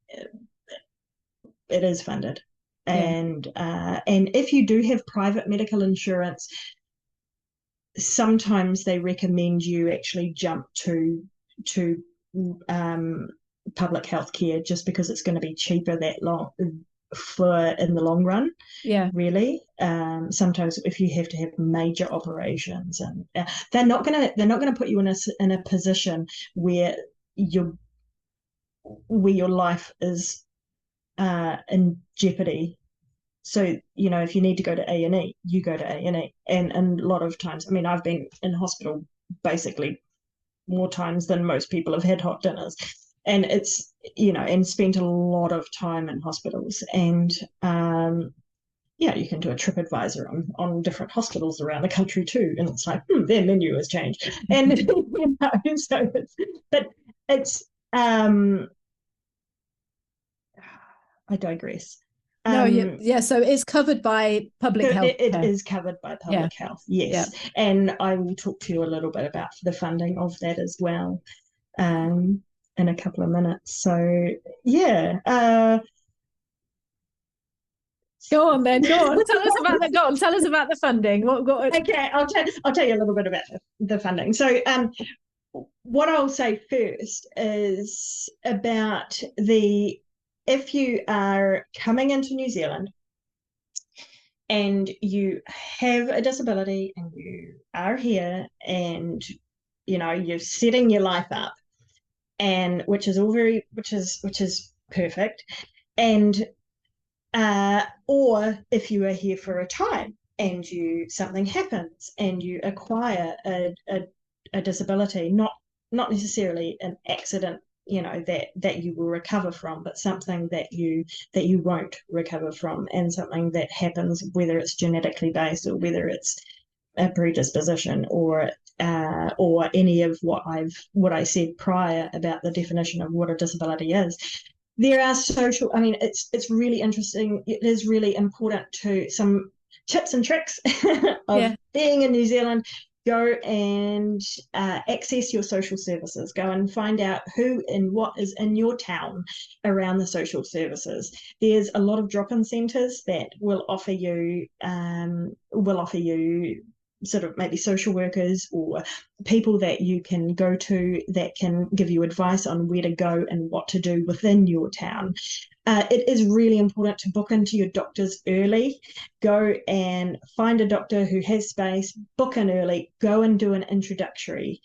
it is funded. Yeah. And if you do have private medical insurance, sometimes they recommend you actually jump to um, public health care, just because it's going to be cheaper that long for in the long run. Yeah. Really, sometimes if you have to have major operations, and they're not gonna put you in a position where your your life is in jeopardy. So if you need to go to A&E, you go to A&E, and a lot of times, I mean, I've been in hospital basically more times than most people have had hot dinners, and it's and spent a lot of time in hospitals. And you can do a trip advisor on different hospitals around the country too, and it's like, their menu has changed. And so it's I digress. No, yeah. So it's covered by public So health it care. is covered by Yeah, public health, yes. yeah. And I will talk to you a little bit about the funding of that as well, in a couple of minutes. So yeah. Go on then. Go on. Tell us about that. Go on. Tell us about the funding. Okay, I'll tell you a little bit about the funding. So what I'll say first is about if you are coming into New Zealand and you have a disability and you are here, and you're setting your life up, and which is perfect. And or if you are here for a time and something happens and you acquire a disability, not necessarily an accident, that you will recover from, but something that you won't recover from, and something that happens, whether it's genetically based or whether it's a predisposition, or any of what I said prior about the definition of what a disability is. There are social, I mean, it's really interesting. It is really important to some tips and tricks of being in New Zealand. Go and access your social services. Go and find out who and what is in your town around the social services. There's a lot of drop-in centres that will offer you sort of maybe social workers or people that you can go to that can give you advice on where to go and what to do within your town. It is really important to book into your doctors early. Go and find a doctor who has space, book in early, go and do an introductory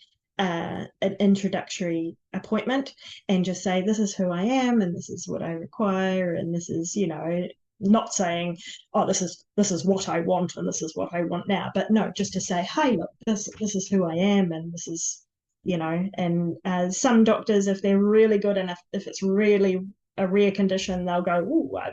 appointment, and just say, this is who I am and this is what I require, and this is, not saying, oh, this is what I want and this is what I want now, but no, just to say, hey, look, this is who I am, and this is, and some doctors, if they're really good, and if it's really a rare condition, they'll go, oh, I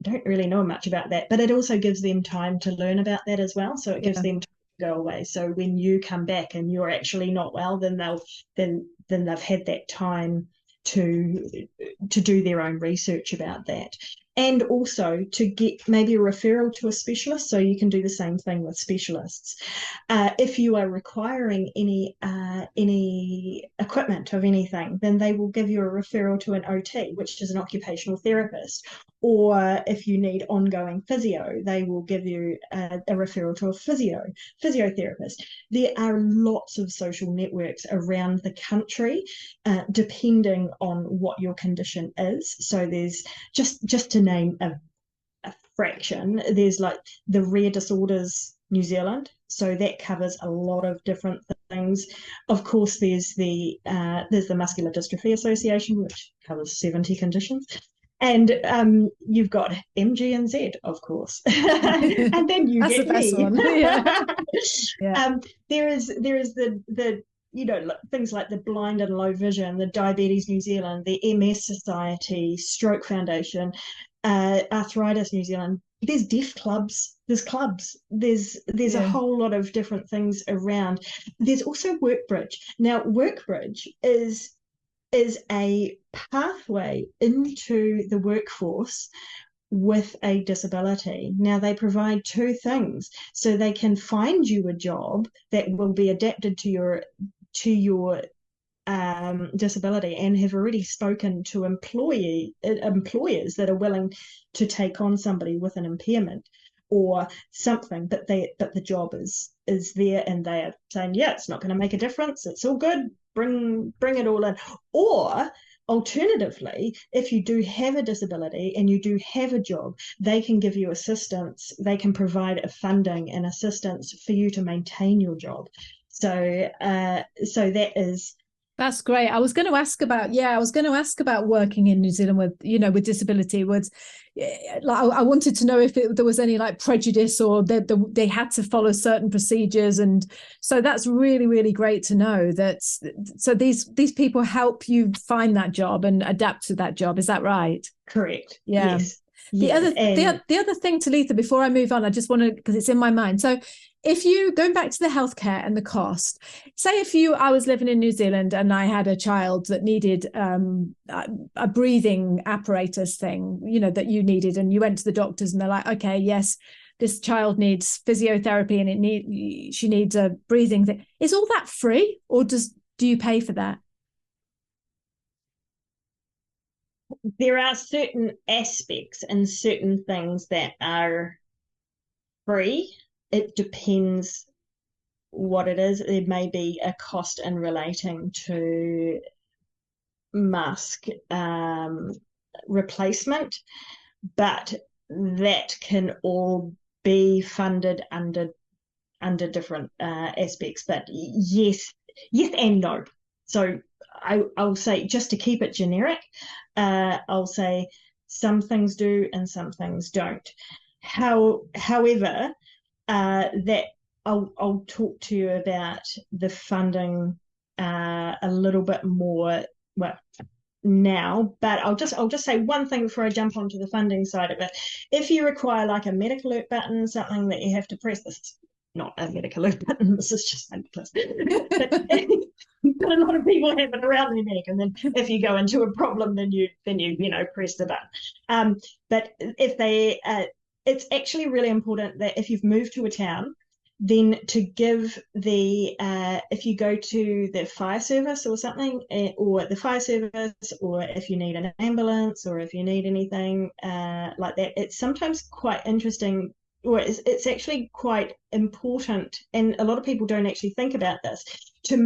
don't really know much about that, but it also gives them time to learn about that as well. So it gives them time to go away. So when you come back and you're actually not well, then they've had that time to do their own research about that. and also to get maybe a referral to a specialist, so you can do the same thing with specialists. If you are requiring any equipment of anything, then they will give you a referral to an OT, which is an occupational therapist. Or if you need ongoing physio, they will give you a referral to a physiotherapist. There are lots of social networks around the country, depending on what your condition is. So there's just to name a fraction, there's like the Rare Disorders New Zealand, so that covers a lot of different things. Of course, there's the Muscular Dystrophy Association, which covers 70 conditions. And you've got MG&Z, of course, and then you That's get the best me. one. Yeah. Yeah. There is the things like the Blind and Low Vision, the Diabetes New Zealand, the MS Society, Stroke Foundation, Arthritis New Zealand. There's deaf clubs. There's clubs. There's a whole lot of different things around. There's also Workbridge. Now, Workbridge is a pathway into the workforce with a disability. Now, they provide two things. So they can find you a job that will be adapted to your disability, and have already spoken to employers that are willing to take on somebody with an impairment or something, but the job is there, and they are saying, yeah, it's not going to make a difference, it's all good, bring it all in. Or alternatively, if you do have a disability and you do have a job, they can give you assistance, they can provide a funding and assistance for you to maintain your job. So that's great. I was going to ask about working in New Zealand with disability. I wanted to know if there was any like prejudice, or they had to follow certain procedures, and so that's really, really great to know that. So these people help you find that job and adapt to that job. Is that right? Correct. Yeah. Yes. The other thing, Talitha, before I move on, I just want to, because it's in my mind. So if you, going back to the healthcare and the cost, say I was living in New Zealand and I had a child that needed a breathing apparatus thing, that you needed, and you went to the doctors and they're like, okay, yes, this child needs physiotherapy and she needs a breathing thing. Is all that free, or do you pay for that? There are certain aspects and certain things that are free. It depends what it is. There may be a cost in relating to mask replacement, but that can all be funded under different aspects. But yes and no. So I'll say, just to keep it generic, I'll say some things do and some things don't. However, that I'll talk to you about the funding a little bit more now, but I'll just say one thing before I jump onto the funding side of it. If you require like a medical alert button, something that you have to press, this is not a medical alert button, this is just but a lot of people have it around their neck, and then if you go into a problem, then you press the button. But if they it's actually really important that if you've moved to a town, then to give if you go to the fire service or something, or the fire service, or if you need an ambulance, or if you need anything like that, it's sometimes quite interesting, or it's actually quite important, and a lot of people don't actually think about this, to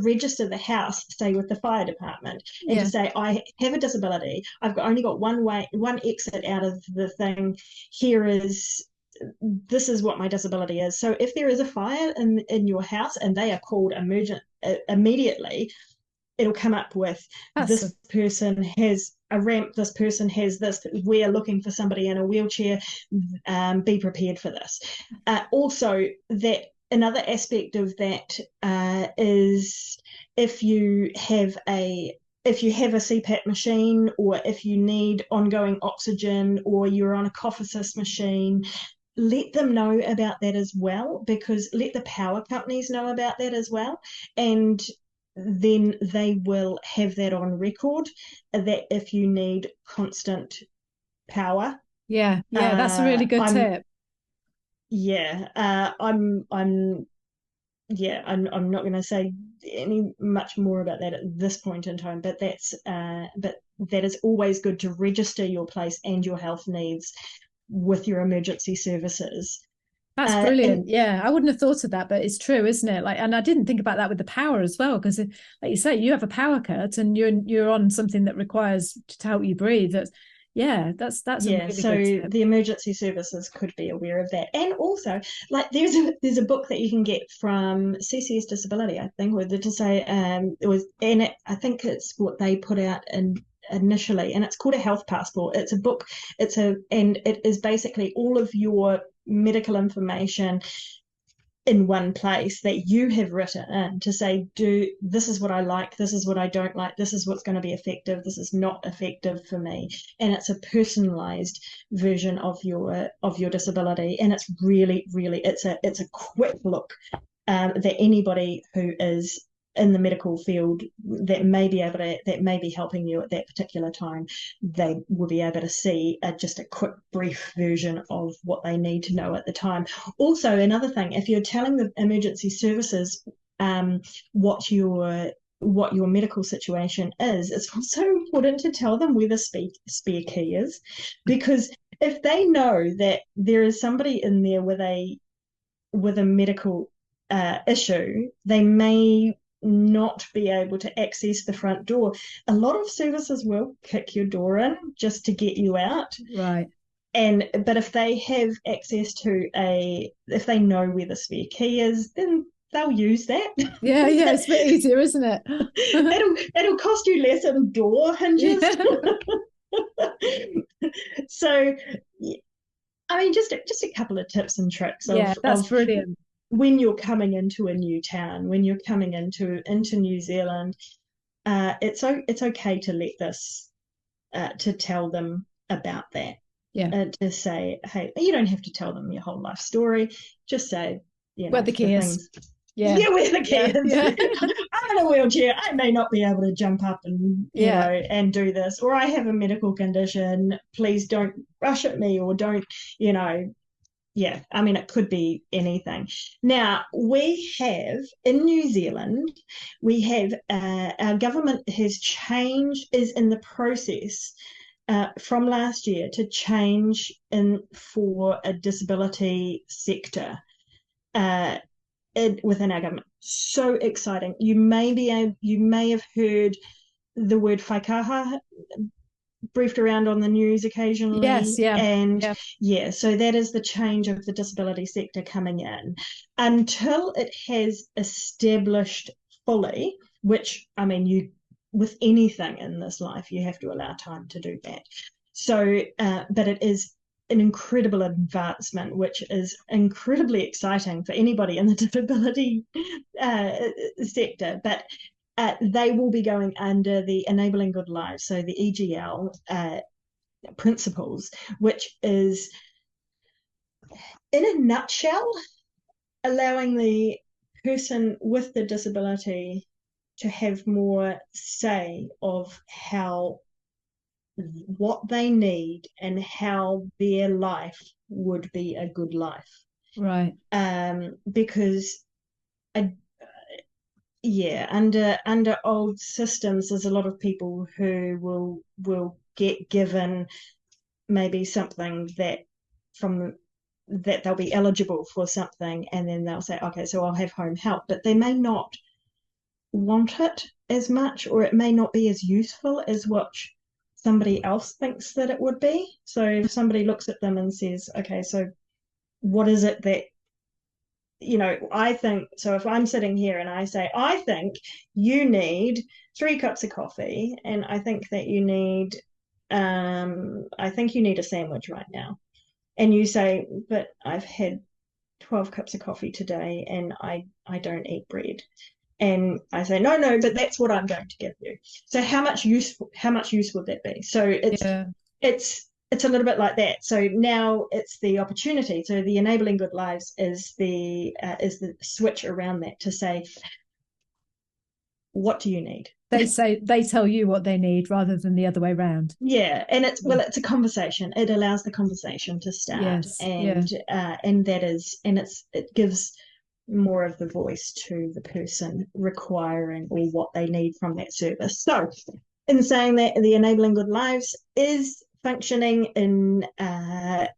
register the house, say with the fire department, and to say, I have a disability, I've only got one exit out of the thing, this is what my disability is. So if there is a fire in your house and they are called immediately, it'll come up with, this person has a ramp, this person has this, we're looking for somebody in a wheelchair, be prepared for this. Also, that another aspect of that is if you have a CPAP machine, or if you need ongoing oxygen, or you're on a cough assist machine, let them know about that as well, because let the power companies know about that as well, and then they will have that on record, that if you need constant power. Yeah, that's a really good tip. I'm not going to say any much more about that at this point in time, but that is always good to register your place and your health needs with your emergency services. That's brilliant. I wouldn't have thought of that, but it's true, isn't it? Like, and I didn't think about that with the power as well, because like you say, you have a power cut and you're on something that requires to help you breathe. That's a really so good tip. the emergency services could be aware of that. And also, like, there's a book that you can get from CCS Disability, I think, where to say I think it's what they put out initially, and it's called a health passport. It's a book. And it is basically all of your medical information in one place that you have written in to say, this is what I like, this is what I don't like, this is what's going to be effective, this is not effective for me. And it's a personalized version of your disability, and it's really, really, it's a quick look that anybody who is in the medical field that may be helping you at that particular time, they will be able to see just a quick brief version of what they need to know at the time. Also, another thing, if you're telling the emergency services what your medical situation is, it's also important to tell them where the spare key is, because if they know that there is somebody in there with a medical issue, they may not be able to access the front door. A lot of services will kick your door in just to get you out. Right. But if they have access to if they know where the spare key is, then they'll use that. Yeah, it's a bit easier, isn't it? It'll cost you less in door hinges. So, I mean, just a couple of tips and tricks. That's brilliant. When you're coming into a new town, when you're coming into New Zealand, it's okay to let this, to tell them about that. Yeah. To say, hey, you don't have to tell them your whole life story. Just say, where the key is. Yeah, where the key is. Yeah. I'm in a wheelchair. I may not be able to jump up and and do this, or I have a medical condition. Please don't rush at me, or don't, Yeah, I mean, it could be anything. Now, we have, in New Zealand, our government is in the process from last year to change for a disability sector within our government. So exciting. You may have heard the word whaikaha briefed around on the news occasionally. Yes, yeah. And so that is the change of the disability sector coming in. Until it has established fully, which, I mean, with anything in this life, you have to allow time to do that. So, but it is an incredible advancement, which is incredibly exciting for anybody in the disability sector. But they will be going under the Enabling Good Lives, so the EGL principles, which is, in a nutshell, allowing the person with the disability to have more say of what they need and how their life would be a good life. Right. Because under old systems, there's a lot of people who will get given maybe something that they'll be eligible for something, and then they'll say, okay, so I'll have home help, but they may not want it as much, or it may not be as useful as what somebody else thinks that it would be. So if somebody looks at them and says, okay, so what is it that, I think, so if I'm sitting here and I say, I think you need 3 cups of coffee, and I think that you need a sandwich right now. And you say, but I've had 12 cups of coffee today and I don't eat bread. And I say, no, but that's what I'm going to give you. So how much use would that be? So it's a little bit like that. So now it's the opportunity. So the Enabling Good Lives is the switch around that to say, what do you need? They tell you what they need rather than the other way around. Yeah, and it's a conversation. It allows the conversation to start, Yes, and it gives more of the voice to the person requiring or what they need from that service. So, in saying that, the Enabling Good Lives is functioning in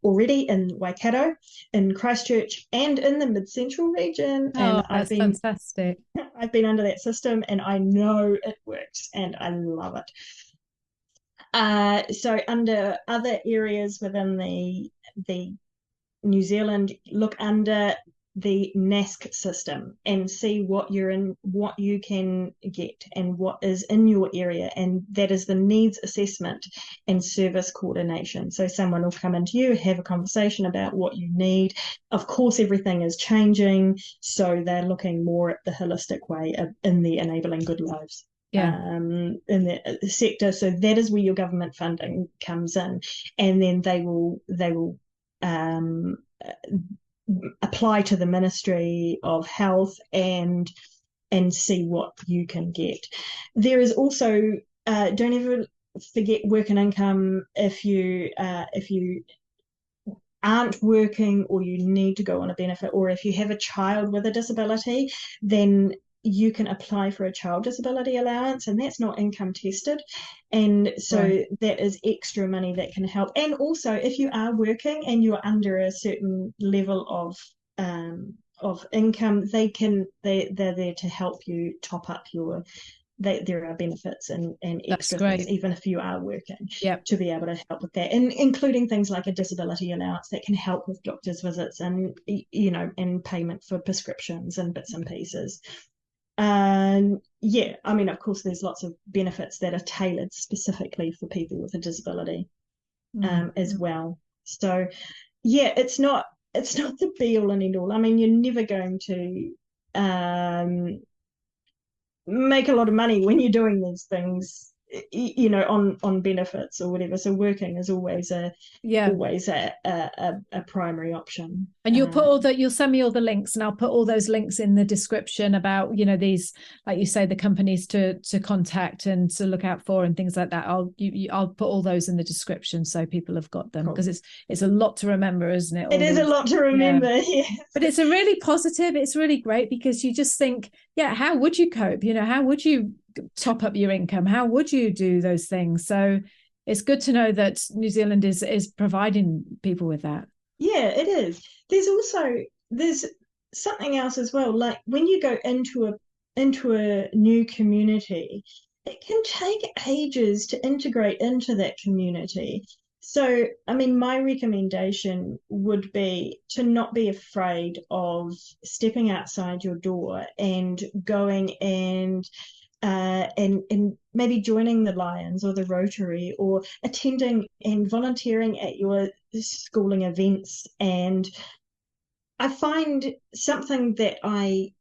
already in Waikato, in Christchurch, and in the Mid-Central region. Oh, And that's fantastic. I've been under that system, and I know it works, and I love it. So under other areas within the New Zealand, look under the NASC system and see what you're in, what you can get, and what is in your area, and that is the needs assessment and service coordination. So someone will come into you, have a conversation about what you need. Of course, everything is changing, so they're looking more at the holistic way in the Enabling Good Lives. In the sector. So that is where your government funding comes in, and then they will apply to the Ministry of Health and see what you can get. There is also don't ever forget work and income. If you aren't working, or you need to go on a benefit, or if you have a child with a disability, then you can apply for a child disability allowance, and that's not income tested. And so that is extra money that can help. And also, if you are working and you're under a certain level of income, they're there to help you top up your. There are benefits and extra things, even if you are working, to be able to help with that, and including things like a disability allowance that can help with doctor's visits and and payment for prescriptions and bits and pieces. And I mean, of course, there's lots of benefits that are tailored specifically for people with a disability as well. So it's not the be all and end all. I mean, you're never going to make a lot of money when you're doing these things, on benefits or whatever. So working is always a primary option. And you'll send me all the links, and I'll put all those links in the description about these, like you say, the companies to contact and to look out for and things like that. I'll put all those in the description so people have got them, because it's a lot to remember, isn't it? It is a lot to remember, yeah. But it's a really positive. It's really great, because you just think, how would you cope? How would you top up your income? How would you do those things? So it's good to know that New Zealand is providing people with that. Yeah, it is. There's something else as well. Like when you go into a new community, it can take ages to integrate into that community. So, I mean, my recommendation would be to not be afraid of stepping outside your door and going and maybe joining the Lions or the Rotary, or attending and volunteering at your schooling events. And I find something that I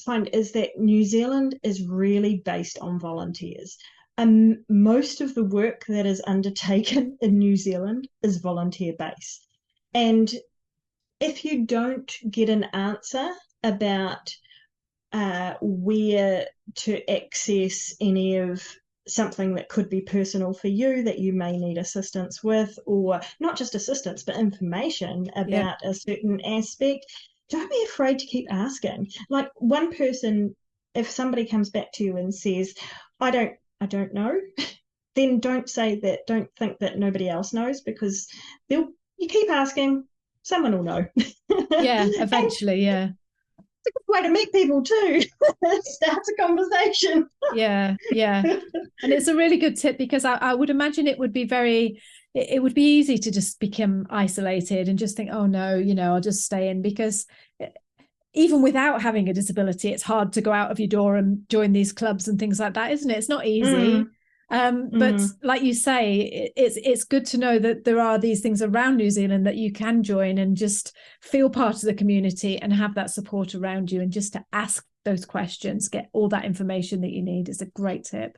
find is that New Zealand is really based on volunteers. Most of the work that is undertaken in New Zealand is volunteer based. And if you don't get an answer about where to access any of something that could be personal for you that you may need assistance with, or not just assistance but information about a certain aspect, don't be afraid to keep asking. Like one person, if somebody comes back to you and says, I don't know, then don't think that nobody else knows, because you keep asking, someone will know. Eventually. It's a good way to meet people too. Starts a conversation. And it's a really good tip, because I would imagine it would be easy to just become isolated and just think, oh no, I'll just stay in, because even without having a disability, it's hard to go out of your door and join these clubs and things like that, isn't it? It's not easy. But like you say, it's good to know that there are these things around New Zealand that you can join and just feel part of the community and have that support around you, and just to ask those questions, get all that information that you need, is a great tip.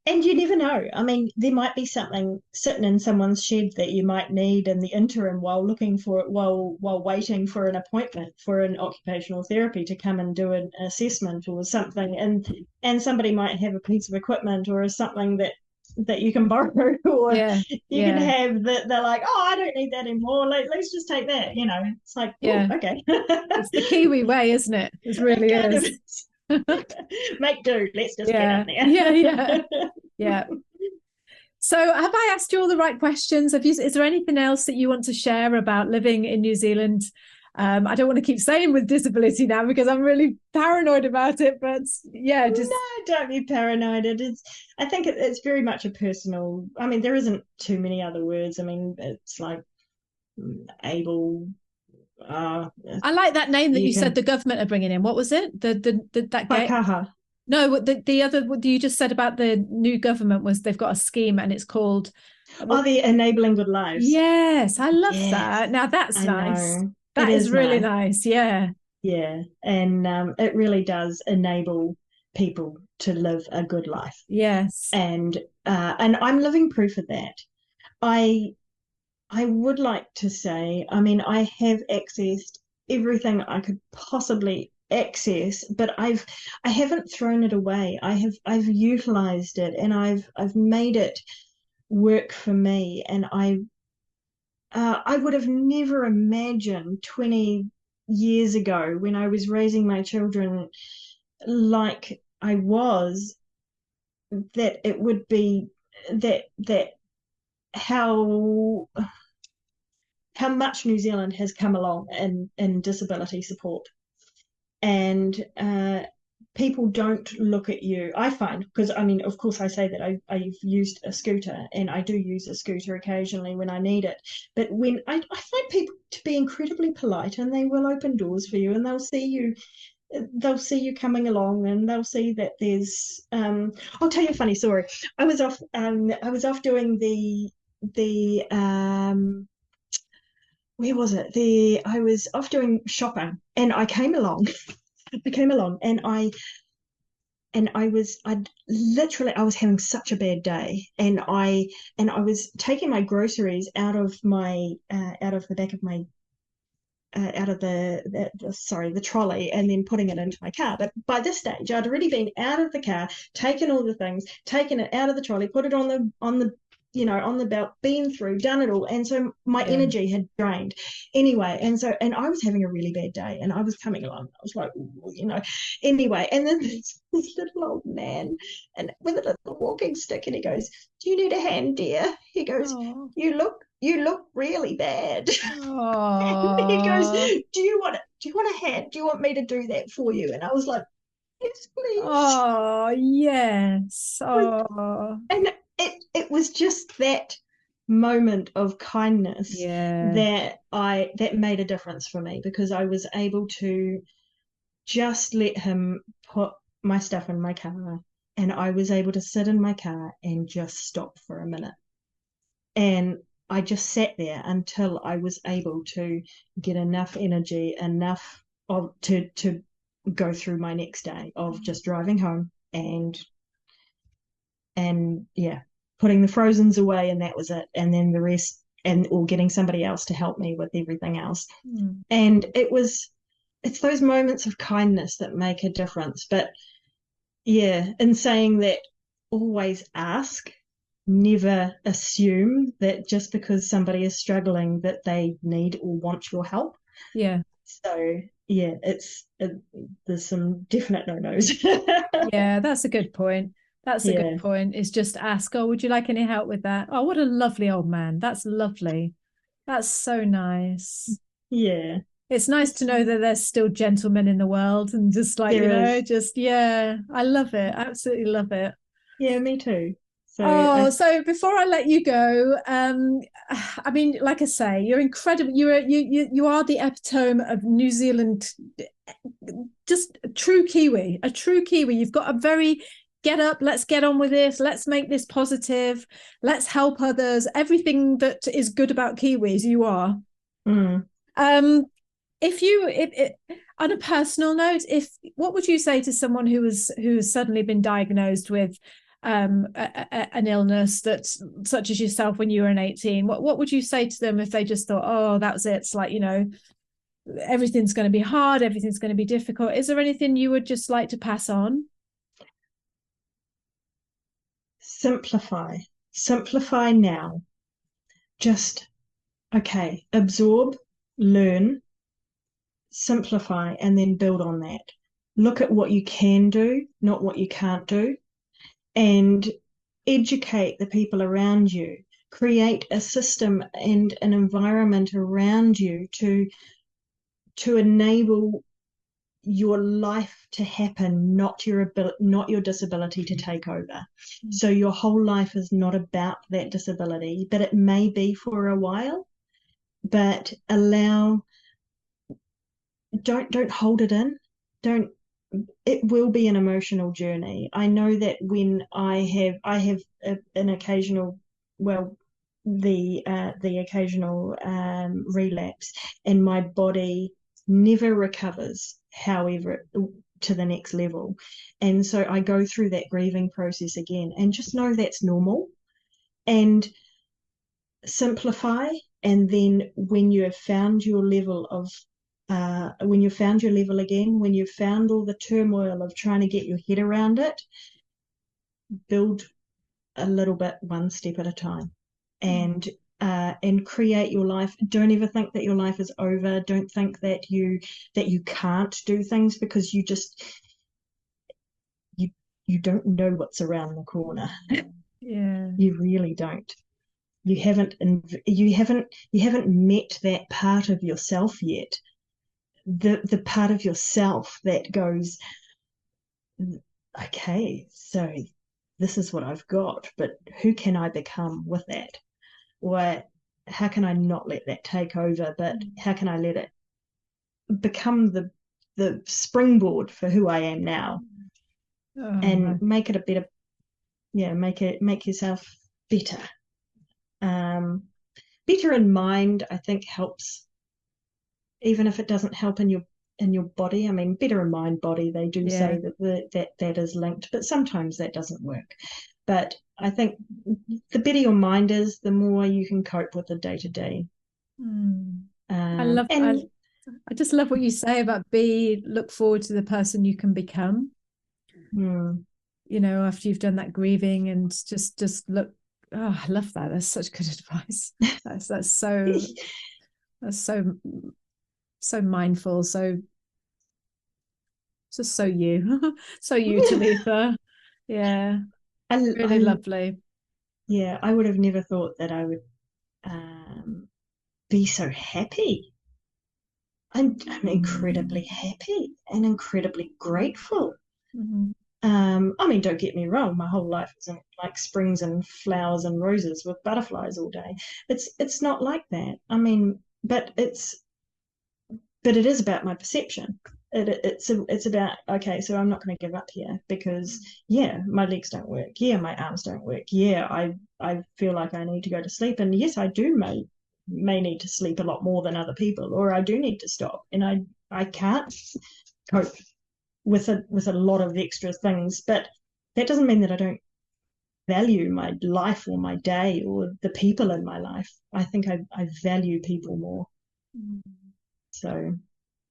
And you never know. I mean, there might be something sitting in someone's shed that you might need in the interim while looking for it, while waiting for an appointment for an occupational therapy to come and do an assessment or something. And somebody might have a piece of equipment or something that you can borrow or Yeah, you can yeah, have that they're like, oh, I don't need that anymore. Let's just take that. It's like, oh, yeah. okay. It's the Kiwi way, isn't it? It It really kind of is. is. Make do. Let's just get Yeah, in yeah, yeah, there. yeah. So have I asked you all the right questions? Is there anything else that you want to share about living in New Zealand? I don't want to keep saying with disability now because I'm really paranoid about it, but yeah, just No, don't be paranoid. I think it's very much a personal. I mean, there isn't too many other words. I mean, it's like able. I like that name that You you said can the government are bringing in. What was it? The that gate? Wakaha. No, the other what you just said about the new government was they've got a scheme and it's called Oh, the enabling good lives. yes, I love Yes, that. Now that's I nice. know. It That is is really nice. nice. Yeah. Yeah, and it really does enable people to live a good life, Yes. and I'm living proof of that. I I would like to say, I mean, I have accessed everything I could possibly access, but I haven't thrown it away. I've utilized it and I've made it work for me. And I would have never imagined 20 years ago when I was raising my children like I was that it would be that how much New Zealand has come along in disability support. And people don't look at you. I find, because I mean, of course, I say that I've used a scooter and I do use a scooter occasionally when I need it. But when I find people to be incredibly polite and they will open doors for you and they'll see you coming along and they'll see that there's I'll tell you a funny story. I was off doing the where was it? I was off doing shopping and I came along. I came along and I was having such a bad day and I was taking my groceries out of the back of my out of the trolley and then putting it into my car. But by this stage, I'd already been out of the car, taken all the things, taken it out of the trolley, put it on the belt, been through, done it all. And so my Yeah. energy had drained anyway. And I was having a really bad day and I was coming along. I was like, anyway. And then this little old man and with a little walking stick and he goes, do you need a hand, dear? He goes, Oh. you look really bad. And he goes, Oh. do you want a hand? Do you want me to do that for you? And I was like, yes, please. Oh, yes. Oh. And it was just that moment of kindness Yeah. that made a difference for me because I was able to just let him put my stuff in my car and I was able to sit in my car and just stop for a minute. And I just sat there until I was able to get enough energy, enough of to go through my next day of just driving home and yeah, putting the frozens away and that was it. And then the rest or getting somebody else to help me with everything else. And it's those moments of kindness that make a difference. But yeah, in saying that, always ask, never assume that just because somebody is struggling that they need or want your help. Yeah. So yeah, there's some definite no-nos. Yeah, that's a good point. That's a Yeah. good point. Is just ask, oh, would you like any help with that? Oh, what a lovely old man. That's lovely. That's so nice. Yeah. It's nice to know that there's still gentlemen in the world and just like, There is. just, yeah, I love it. Absolutely love it. Yeah, me too. So Oh, so before I let you go, I mean, like I say, you're incredible. You are the epitome of New Zealand, just a true Kiwi, a true Kiwi. You've got a very get up, let's get on with this, let's make this positive, let's help others. Everything that is good about Kiwis, you are. If on a personal note, what would you say to someone who has suddenly been diagnosed with an illness that's such as yourself when you were 18, what would you say to them if they just thought, oh, that's it, it's like, everything's going to be hard, everything's going to be difficult? Is there anything you would just like to pass on? Simplify now. Just, okay, absorb, learn, simplify, and then build on that. Look at what you can do, not what you can't do, and educate the people around you. Create a system and an environment around you to enable your life to happen, not your disability to take over. So your whole life is not about that disability, but it may be for a while. But don't hold it in. It will be an emotional journey. I know that when I have an occasional, the occasional relapse, and my body never recovers, however, to the next level. And so I go through that grieving process again, and just know that's normal, and simplify. And then when you have found your level of when you've found your level again, when you've found all the turmoil of trying to get your head around it, build a little bit, one step at a time, and create your life. Don't ever think that your life is over. Don't think that you can't do things, because you don't know what's around the corner. Yeah, you really don't. You haven't met that part of yourself yet. The part of yourself that goes, okay, so this is what I've got, but who can I become with that? Or how can I not let that take over, but how can I let it become the springboard for who I am now? And make it a better, make yourself better. Better in mind, I think, helps, even if it doesn't help in your body. I mean, better in mind, body, they do say that is linked, but sometimes that doesn't work. But I think the better your mind is, the more you can cope with the day-to-day. I just love what you say about look forward to the person you can become. After you've done that grieving, and just look. Oh, I love that. That's such good advice. That's so mindful. So just so you, Talitha. Yeah, really lovely. Yeah, I would have never thought that I would be so happy. I'm incredibly happy and incredibly grateful. I mean, don't get me wrong, my whole life isn't like springs and flowers and roses with butterflies all day. It's not like that. I mean, but it is about my perception. It's about, okay, so I'm not going to give up here, because my legs don't work, my arms don't work, I feel like I need to go to sleep, and yes, I do may need to sleep a lot more than other people, or I do need to stop, and I can't cope with a lot of extra things. But that doesn't mean that I don't value my life or my day or the people in my life. I think I value people more. So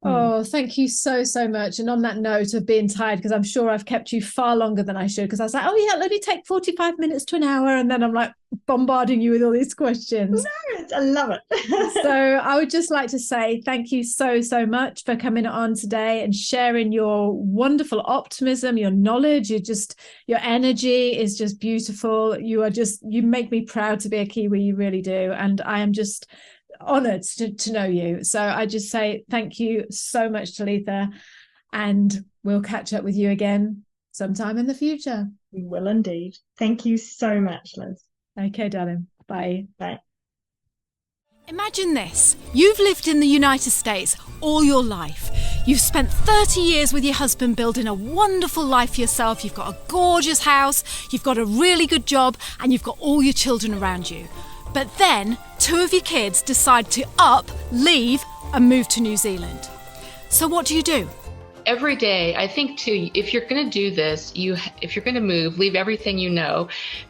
oh, thank you so much. And on that note of being tired, because I'm sure I've kept you far longer than I should, because I was like, oh yeah, let me take 45 minutes to an hour, and then I'm like bombarding you with all these questions. No, I love it. So I would just like to say thank you so much for coming on today and sharing your wonderful optimism, your knowledge, your energy is just beautiful. You make me proud to be a Kiwi. You really do. And I am just honored to know you. So I just say thank you so much, Talitha, and we'll catch up with you again sometime in the future. We will indeed. Thank you so much, Liz. Okay, darling. Bye. Bye. Imagine this. You've lived in the United States all your life. You've spent 30 years with your husband building a wonderful life for yourself. You've got a gorgeous house, you've got a really good job, and you've got all your children around you. But then 2 of your kids decide to leave and move to New Zealand. So what do? every day, I think too, if you're going to do this, if you're going to move, leave everything you know,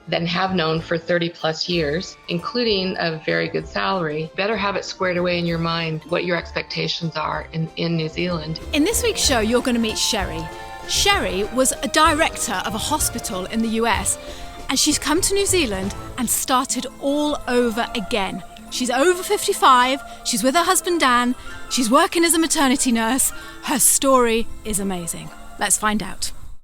then have known for 30 plus years, including a very good salary. Better have it squared away in your mind what your expectations are in New Zealand. In this week's show, you're going to meet Sherry. Sherry was a director of a hospital in the US, and she's come to New Zealand and started all over again. She's over 55, she's with her husband Dan, she's working as a maternity nurse. Her story is amazing. Let's find out.